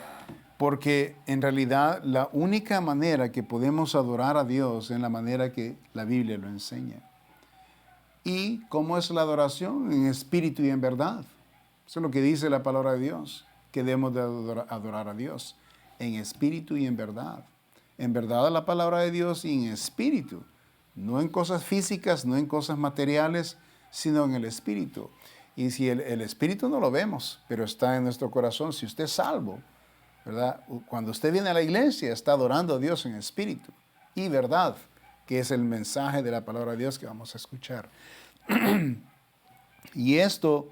Porque en realidad la única manera que podemos adorar a Dios es la manera que la Biblia lo enseña. ¿Y cómo es la adoración? En espíritu y en verdad. Eso es lo que dice la palabra de Dios, que debemos de adorar a Dios en espíritu y en verdad. En verdad a la palabra de Dios y en espíritu. No en cosas físicas, no en cosas materiales, sino en el espíritu. Y si el espíritu no lo vemos, pero está en nuestro corazón, si usted es salvo, ¿verdad? Cuando usted viene a la iglesia, está adorando a Dios en espíritu y verdad, que es el mensaje de la palabra de Dios que vamos a escuchar. Y esto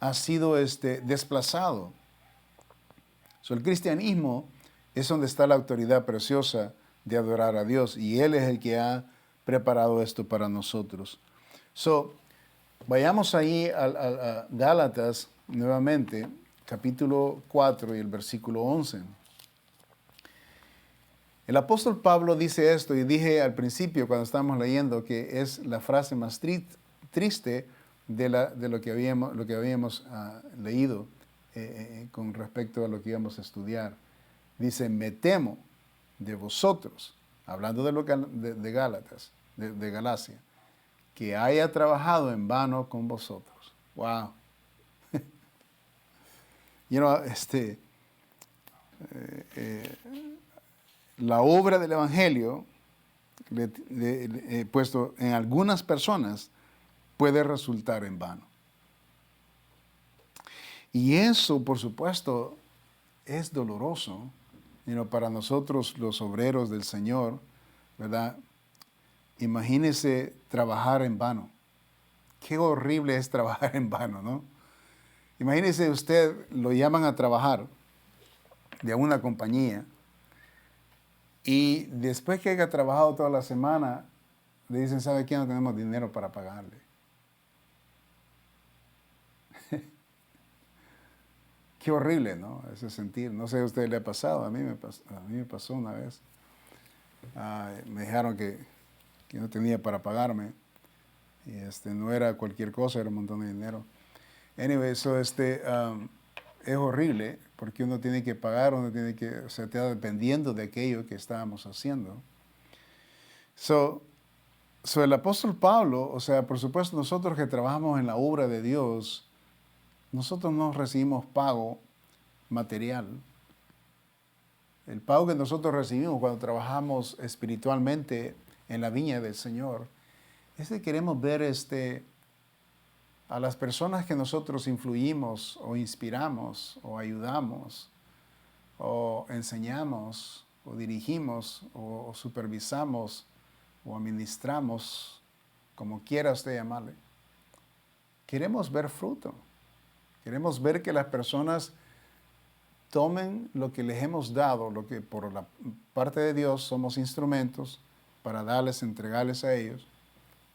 ha sido desplazado. El cristianismo es donde está la autoridad preciosa de adorar a Dios, y Él es el que ha preparado esto para nosotros. Vayamos ahí a Gálatas nuevamente, capítulo 4 y el versículo 11. El apóstol Pablo dice esto, y dije al principio cuando estábamos leyendo que es la frase más triste de lo que habíamos leído con respecto a lo que íbamos a estudiar. Dice, me temo de vosotros, hablando de Gálatas, de Galacia, que haya trabajado en vano con vosotros. Wow. La obra del Evangelio, puesto en algunas personas, puede resultar en vano. Y eso, por supuesto, es doloroso para nosotros los obreros del Señor, ¿verdad? Imagínese trabajar en vano. Qué horrible es trabajar en vano, ¿no? Imagínese usted, lo llaman a trabajar de una compañía Y después que haya trabajado toda la semana, le dicen, ¿sabe qué? No tenemos dinero para pagarle. Qué horrible, ¿no? Ese sentir. No sé si a usted le ha pasado, a mí me pasó una vez. Me dijeron que no tenía para pagarme. Y no era cualquier cosa, era un montón de dinero. Anyway, es horrible porque uno tiene que pagar, uno tiene que, o sea, está dependiendo de aquello que estábamos haciendo. El apóstol Pablo, o sea, por supuesto, nosotros que trabajamos en la obra de Dios, nosotros no recibimos pago material. El pago que nosotros recibimos cuando trabajamos espiritualmente en la viña del Señor es que queremos ver a las personas que nosotros influimos o inspiramos o ayudamos o enseñamos o dirigimos o supervisamos o administramos, como quiera usted llamarle. Queremos ver fruto. Queremos ver que las personas tomen lo que les hemos dado, lo que por la parte de Dios somos instrumentos para darles, entregarles a ellos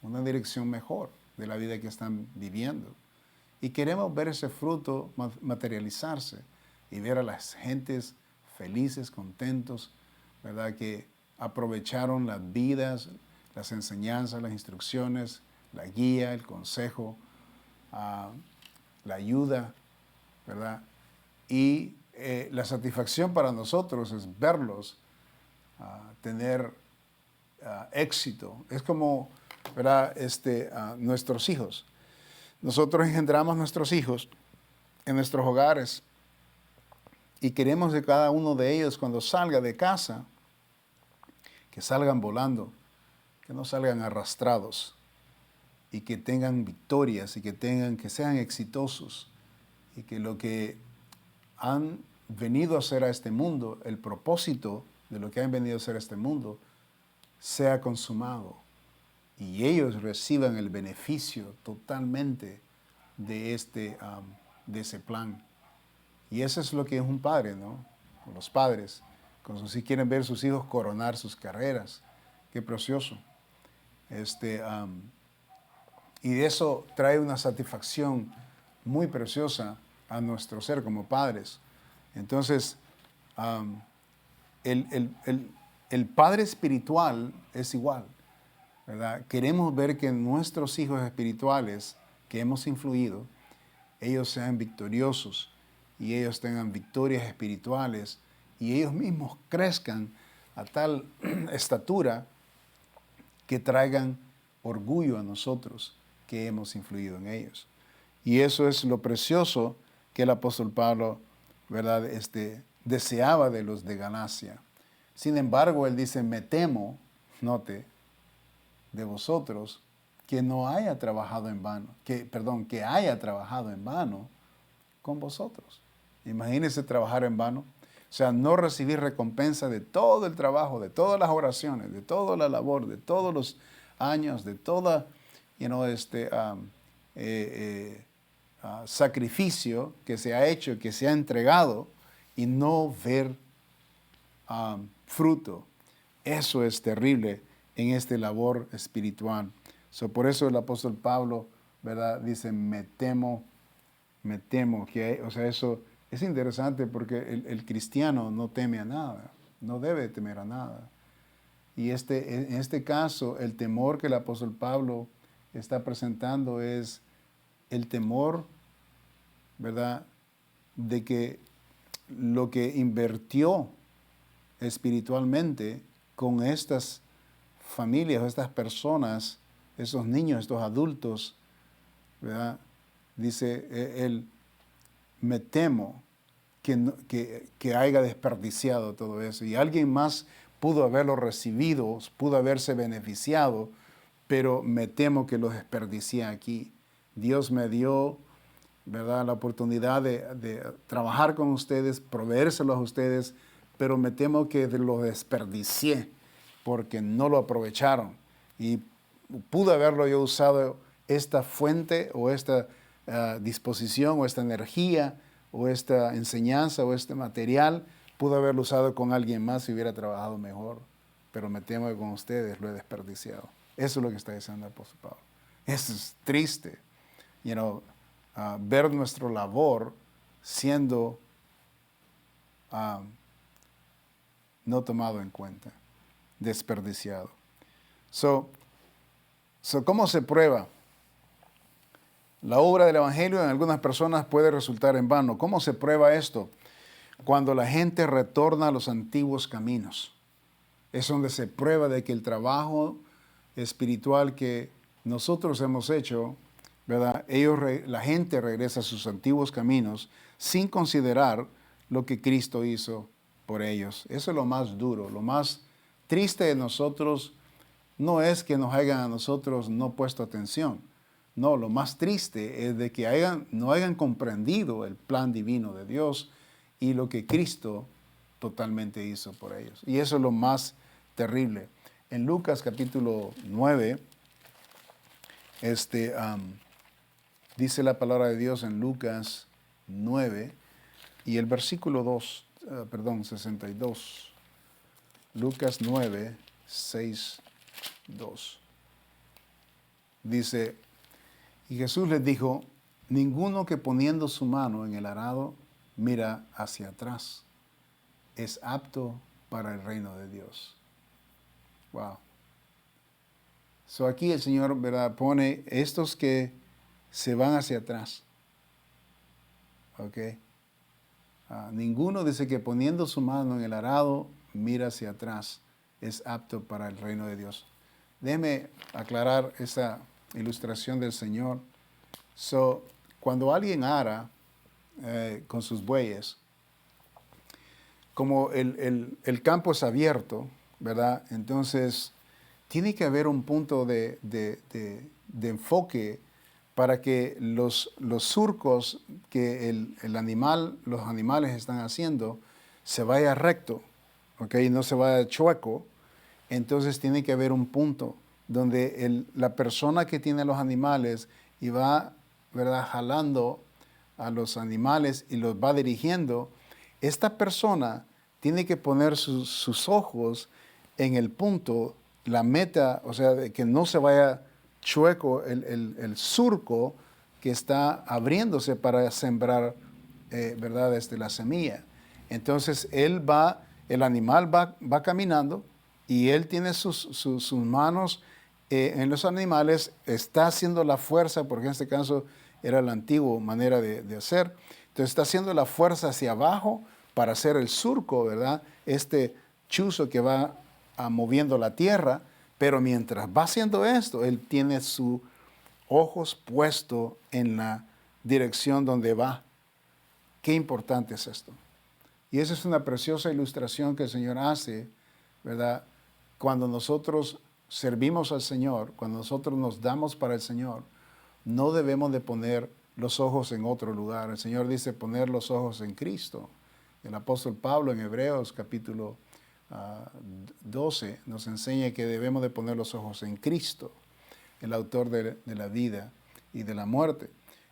una dirección mejor de la vida que están viviendo. Y queremos ver ese fruto materializarse y ver a las gentes felices, contentos, ¿verdad? Que aprovecharon las vidas, las enseñanzas, las instrucciones, la guía, el consejo, la ayuda, ¿verdad? Y la satisfacción para nosotros es verlos tener éxito. Es como, ¿verdad? Nuestros hijos. Nosotros engendramos nuestros hijos en nuestros hogares y queremos que cada uno de ellos cuando salga de casa, que salgan volando, que no salgan arrastrados y que tengan victorias y que sean exitosos y que lo que han venido a hacer a este mundo, el propósito de lo que han venido a hacer a este mundo, sea consumado y ellos reciban el beneficio totalmente de ese plan. Y eso es lo que es un padre, ¿no? Los padres, cuando sí quieren ver a sus hijos coronar sus carreras. Qué precioso. Y de eso trae una satisfacción muy preciosa a nuestro ser como padres. Entonces, el padre espiritual es igual, ¿verdad? Queremos ver que nuestros hijos espirituales que hemos influido, ellos sean victoriosos y ellos tengan victorias espirituales y ellos mismos crezcan a tal estatura que traigan orgullo a nosotros que hemos influido en ellos. Y eso es lo precioso que el apóstol Pablo, ¿verdad? Deseaba de los de Galacia. Sin embargo, él dice, me temo, note, de vosotros que no haya trabajado en vano, que haya trabajado en vano con vosotros. Imagínense trabajar en vano. O sea, no recibir recompensa de todo el trabajo, de todas las oraciones, de toda la labor, de todos los años, de toda, sacrificio que se ha hecho, que se ha entregado y no ver fruto. Eso es terrible en esta labor espiritual. Por eso el apóstol Pablo, ¿verdad? Dice, me temo que, o sea, eso es interesante porque el cristiano no teme a nada, no debe temer a nada. Y en este caso, el temor que el apóstol Pablo está presentando es el temor, ¿verdad?, de que lo que invirtió espiritualmente con estas familias, estas personas, esos niños, estos adultos, ¿verdad? Dice él, me temo que haya desperdiciado todo eso. Y alguien más pudo haberlo recibido, pudo haberse beneficiado, pero me temo que lo desperdicié aquí. Dios me dio, ¿verdad?, la oportunidad de trabajar con ustedes, proveérselos a ustedes, pero me temo que lo desperdicié porque no lo aprovecharon. Y pude haberlo yo usado esta fuente o esta disposición o esta energía o esta enseñanza o este material Pudo haberlo usado con alguien más si hubiera trabajado mejor, pero me temo que con ustedes lo he desperdiciado. Eso es lo que está diciendo el apóstol Pablo. Eso es triste, ver nuestra labor siendo no tomado en cuenta, desperdiciado. So, ¿cómo se prueba? La obra del Evangelio en algunas personas puede resultar en vano. ¿Cómo se prueba esto? Cuando la gente retorna a los antiguos caminos. Es donde se prueba de que el trabajo espiritual que nosotros hemos hecho, ¿verdad? La gente regresa a sus antiguos caminos sin considerar lo que Cristo hizo por ellos. Eso es lo más duro, lo más triste de nosotros no es que nos hayan a nosotros no puesto atención. No, lo más triste es de que no hayan comprendido el plan divino de Dios y lo que Cristo totalmente hizo por ellos. Y eso es lo más terrible. En Lucas capítulo 9, dice la palabra de Dios en Lucas 9 y el versículo 62. Lucas 9, 6, 2. Dice, y Jesús les dijo, ninguno que poniendo su mano en el arado mira hacia atrás es apto para el reino de Dios. Wow. So aquí el Señor, ¿verdad?, pone estos que se van hacia atrás. ¿Ok? Ninguno dice que poniendo su mano en el arado mira hacia atrás es apto para el reino de Dios. Déjeme aclarar esa ilustración del Señor. So, cuando alguien ara con sus bueyes, como el campo es abierto, ¿verdad? Entonces, tiene que haber un punto de enfoque para que los surcos que los animales están haciendo se vaya recto, ¿ok? No se vaya chueco. Entonces tiene que haber un punto donde la persona que tiene los animales y va, ¿verdad?, jalando a los animales y los va dirigiendo, esta persona tiene que poner sus ojos en el punto, la meta, o sea, de que no se vaya chueco el surco que está abriéndose para sembrar, ¿verdad?, la semilla. Entonces el animal va caminando y él tiene sus manos en los animales, está haciendo la fuerza, porque en este caso era la antigua manera de hacer. Entonces está haciendo la fuerza hacia abajo para hacer el surco, ¿verdad? Este chuzo que va moviendo la tierra, pero mientras va haciendo esto, él tiene sus ojos puestos en la dirección donde va. Qué importante es esto. Y esa es una preciosa ilustración que el Señor hace, ¿verdad? Cuando nosotros servimos al Señor, cuando nosotros nos damos para el Señor, no debemos de poner los ojos en otro lugar. El Señor dice poner los ojos en Cristo. El apóstol Pablo en Hebreos capítulo 12 nos enseña que debemos de poner los ojos en Cristo, el autor de la vida y de la muerte.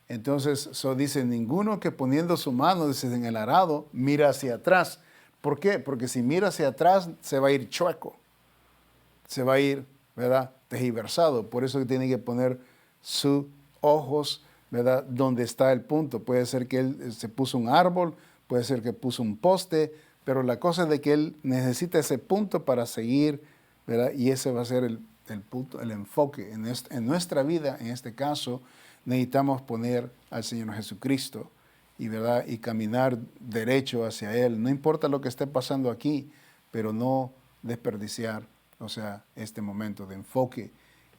Entonces, dice, ninguno que poniendo su mano, dice, en el arado, mira hacia atrás. ¿Por qué? Porque si mira hacia atrás, se va a ir chueco. Se va a ir, ¿verdad?, tergiversado. Por eso tiene que poner sus ojos, ¿verdad?, donde está el punto. Puede ser que él se puso un árbol, puede ser que puso un poste, pero la cosa es de que él necesita ese punto para seguir, ¿verdad? Y ese va a ser el punto, el enfoque. En nuestra vida, en este caso, necesitamos poner al Señor Jesucristo y, ¿verdad?, y caminar derecho hacia Él. No importa lo que esté pasando aquí, pero no desperdiciar, o sea, este momento de enfoque.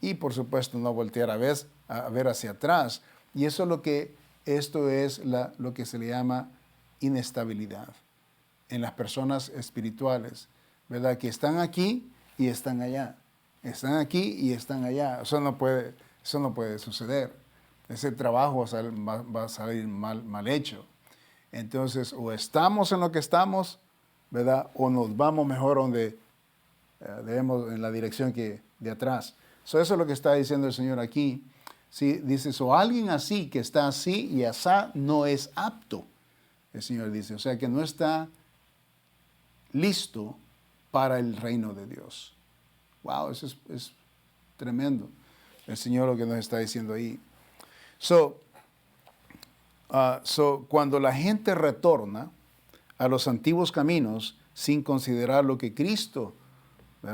Y, por supuesto, no voltear a ver hacia atrás. Y eso es esto es lo que se le llama inestabilidad en las personas espirituales, ¿verdad? Que están aquí y están allá. Están aquí y están allá. Eso no puede suceder. Ese trabajo va a salir mal hecho. Entonces, o estamos en lo que estamos, ¿verdad?, o nos vamos mejor donde debemos, en la dirección de atrás. Eso es lo que está diciendo el Señor aquí. ¿Sí? Dice, alguien así, que está así y asá, no es apto. El Señor dice, o sea, que no está listo para el reino de Dios. Wow, eso es tremendo. El Señor lo que nos está diciendo ahí. Cuando la gente retorna a los antiguos caminos sin considerar lo que Cristo,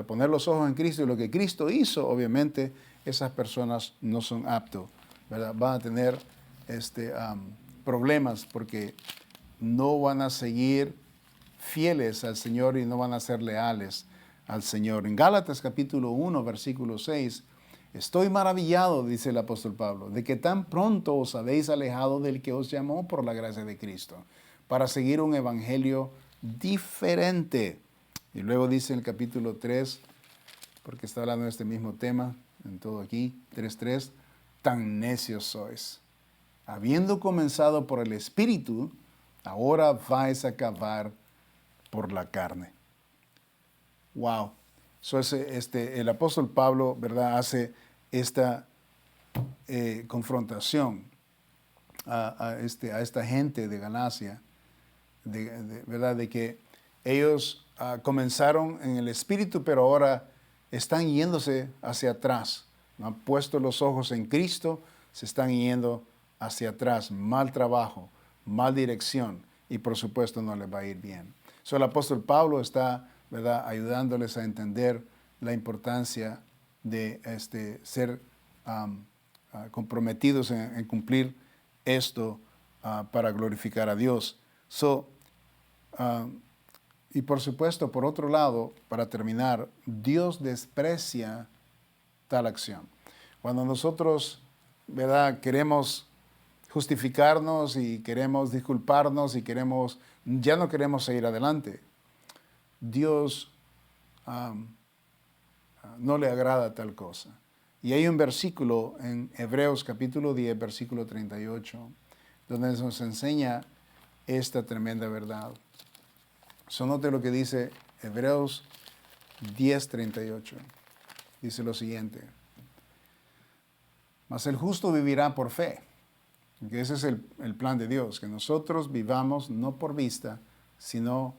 poner los ojos en Cristo y lo que Cristo hizo, obviamente esas personas no son aptos, ¿verdad? Van a tener problemas porque no van a seguir fieles al Señor y no van a ser leales al Señor. En Gálatas capítulo 1, versículo 6, estoy maravillado, dice el apóstol Pablo, de que tan pronto os habéis alejado del que os llamó por la gracia de Cristo, para seguir un evangelio diferente. Y luego dice en el capítulo 3, porque está hablando de este mismo tema, en todo aquí, 3:3, tan necios sois. Habiendo comenzado por el Espíritu, ahora vais a acabar por la carne. Wow. El apóstol Pablo, ¿verdad?, hace esta confrontación a esta gente de Galacia, ¿verdad?, de que ellos comenzaron en el Espíritu, pero ahora están yéndose hacia atrás. No han puesto los ojos en Cristo, se están yendo hacia atrás. Mal trabajo, mal dirección y por supuesto no les va a ir bien. El apóstol Pablo está, ¿verdad?, ayudándoles a entender la importancia de ser comprometidos en cumplir esto para glorificar a Dios. Y por supuesto, por otro lado, para terminar, Dios desprecia tal acción. Cuando nosotros, ¿verdad?, queremos justificarnos y queremos disculparnos y ya no queremos seguir adelante, Dios no le agrada tal cosa. Y hay un versículo en Hebreos capítulo 10, versículo 38, donde nos enseña esta tremenda verdad. Note lo que dice Hebreos 10, 38. Dice lo siguiente: mas el justo vivirá por fe. Que ese es el plan de Dios, que nosotros vivamos no por vista, sino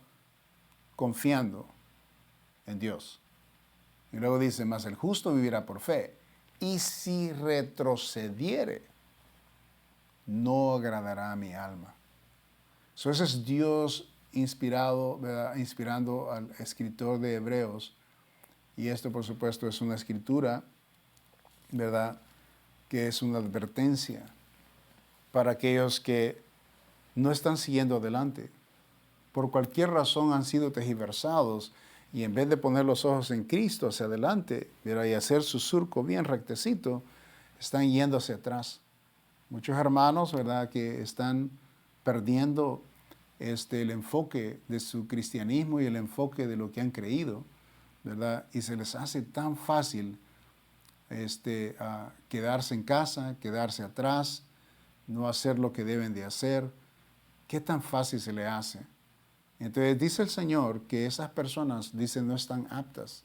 confiando en Dios. Y luego dice, mas el justo vivirá por fe. Y si retrocediere, no agradará a mi alma. Ese es Dios inspirado, ¿verdad?, inspirando al escritor de Hebreos. Y esto, por supuesto, es una escritura, ¿verdad?, que es una advertencia para aquellos que no están siguiendo adelante. Por cualquier razón han sido tergiversados y en vez de poner los ojos en Cristo hacia adelante, ¿verdad?, y hacer su surco bien rectecito, están yendo hacia atrás. Muchos hermanos, ¿verdad?, que están perdiendo el enfoque de su cristianismo y el enfoque de lo que han creído, ¿verdad? Y se les hace tan fácil quedarse en casa, quedarse atrás, no hacer lo que deben de hacer. ¿Qué tan fácil se le hace? Entonces dice el Señor que esas personas, dicen, no están aptas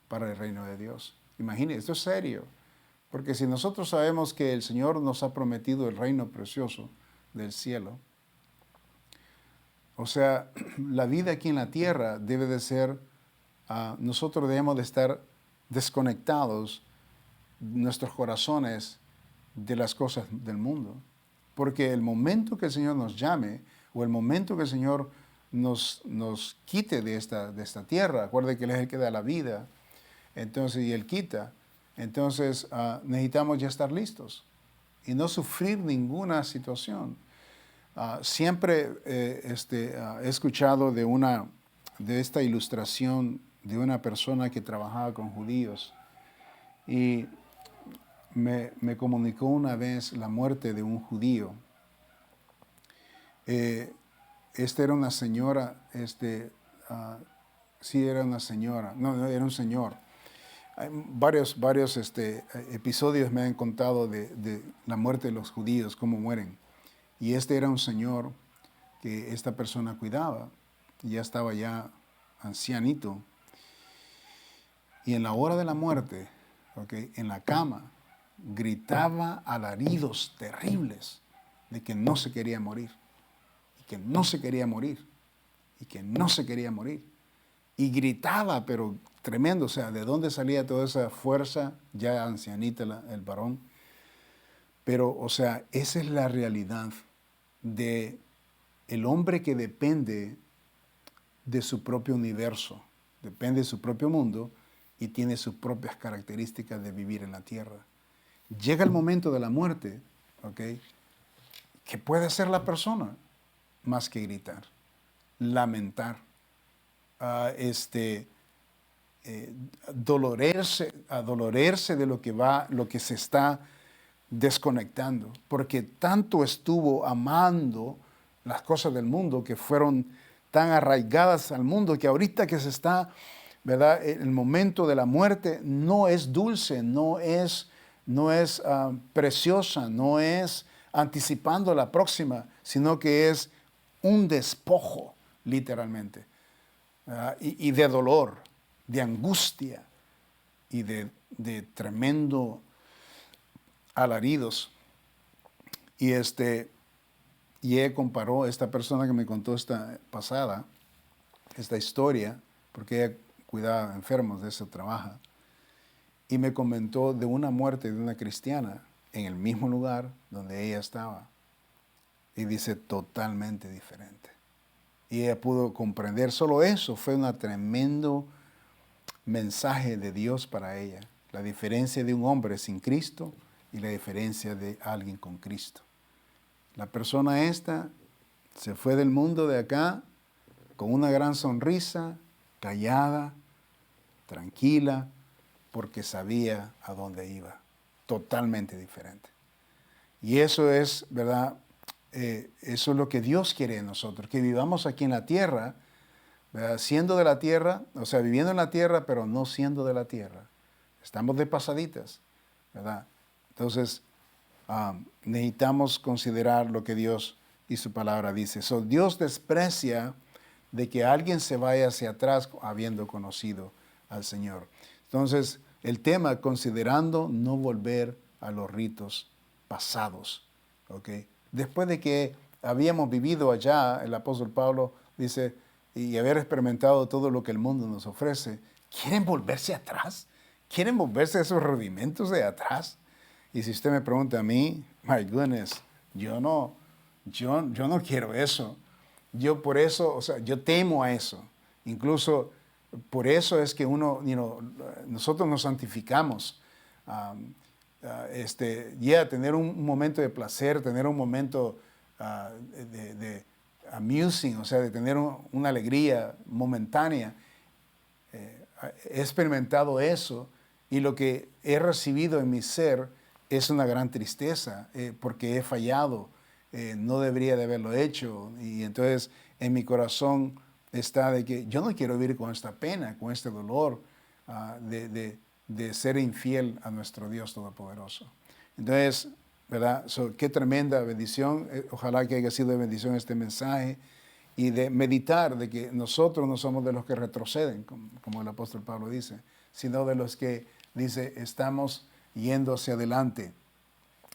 para el reino de Dios. Imagínense, esto es serio, porque si nosotros sabemos que el Señor nos ha prometido el reino precioso del cielo, o sea, la vida aquí en la tierra debe de ser, nosotros debemos de estar desconectados, nuestros corazones, de las cosas del mundo. Porque el momento que el Señor nos llame, o el momento que el Señor nos quite de esta tierra, acuerde que Él es el que da la vida, entonces, y Él quita, entonces necesitamos ya estar listos y no sufrir ninguna situación. Siempre he escuchado de esta ilustración de una persona que trabajaba con judíos y me comunicó una vez la muerte de un judío. Esta era una señora, sí era una señora, no, era un señor. Hay varios episodios me han contado de la muerte de los judíos, cómo mueren. Y este era un señor que esta persona cuidaba, y ya estaba ya ancianito. Y en la hora de la muerte, en la cama, gritaba alaridos terribles de que no se quería morir, y que no se quería morir, y que no se quería morir. y gritaba, pero tremendo. O sea, ¿de dónde salía toda esa fuerza? Ya ancianita el varón. Pero, o sea, esa es la realidad de el hombre que depende de su propio universo, depende de su propio mundo y tiene sus propias características de vivir en la tierra. Llega el momento de la muerte, ¿ok? ¿Qué puede hacer la persona? Más que gritar, lamentar, adolerse de lo que se está desconectando, porque tanto estuvo amando las cosas del mundo que fueron tan arraigadas al mundo que ahorita que se está, ¿verdad? El momento de la muerte no es dulce, no es preciosa, no es anticipando la próxima, sino que es un despojo, literalmente, y de dolor, de angustia y de tremendo alaridos. Y comparó, esta persona que me contó esta historia, porque ella cuidaba enfermos, de eso trabaja, y me comentó de una muerte de una cristiana en el mismo lugar donde ella estaba. Y dice totalmente diferente. Y ella pudo comprender, solo eso fue un tremendo mensaje de Dios para ella. La diferencia de un hombre sin Cristo y la diferencia de alguien con Cristo. La persona esta se fue del mundo de acá con una gran sonrisa, callada, tranquila, porque sabía a dónde iba. Totalmente diferente. Y eso es, ¿verdad? Eso es lo que Dios quiere de nosotros, que vivamos aquí en la tierra, ¿verdad? Siendo de la tierra, o sea, viviendo en la tierra, pero no siendo de la tierra. Estamos de pasaditas, ¿verdad? Entonces, necesitamos considerar lo que Dios y su palabra dice. Dios desprecia de que alguien se vaya hacia atrás habiendo conocido al Señor. Entonces, el tema, considerando no volver a los ritos pasados. ¿Okay? Después de que habíamos vivido allá, el apóstol Pablo dice, y haber experimentado todo lo que el mundo nos ofrece, ¿quieren volverse atrás? ¿Quieren volverse a esos rudimentos de atrás? Y si usted me pregunta a mí, my goodness, yo no quiero eso. Yo por eso, o sea, yo temo a eso. Incluso por eso es que nosotros nos santificamos. Tener un momento de placer, tener un momento de amusing, o sea, de tener una alegría momentánea. He experimentado eso y lo que he recibido en mi ser es una gran tristeza porque he fallado, no debería de haberlo hecho y entonces en mi corazón está de que yo no quiero vivir con esta pena, con este dolor de ser infiel a nuestro Dios Todopoderoso. Entonces, ¿verdad? Qué tremenda bendición, ojalá que haya sido de bendición este mensaje y de meditar de que nosotros no somos de los que retroceden, como el apóstol Pablo dice, sino de los que, dice, estamos yendo hacia adelante.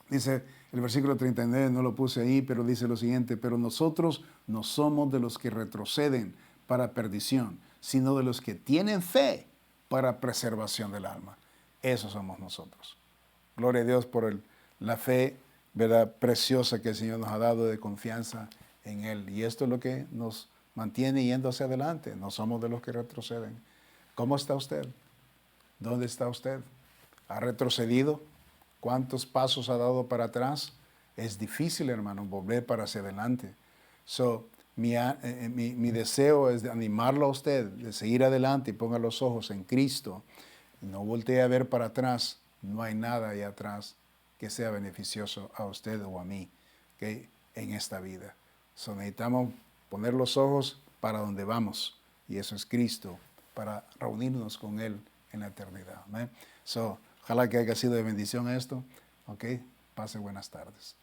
Dice el versículo 39, no lo puse ahí, pero dice lo siguiente, pero nosotros no somos de los que retroceden para perdición, sino de los que tienen fe para preservación del alma. Esos somos nosotros. Gloria a Dios por la fe, ¿verdad?, preciosa que el Señor nos ha dado de confianza en Él. Y esto es lo que nos mantiene yendo hacia adelante. No somos de los que retroceden. ¿Cómo está usted? ¿Dónde está usted? ¿Ha retrocedido? ¿Cuántos pasos ha dado para atrás? Es difícil, hermano, volver para hacia adelante. Mi deseo es de animarlo a usted, de seguir adelante y ponga los ojos en Cristo. No voltee a ver para atrás. No hay nada ahí atrás que sea beneficioso a usted o a mí, ¿okay?, en esta vida. Necesitamos poner los ojos para donde vamos, y eso es Cristo, para reunirnos con Él en la eternidad. Ojalá que haya sido de bendición esto. Pase buenas tardes.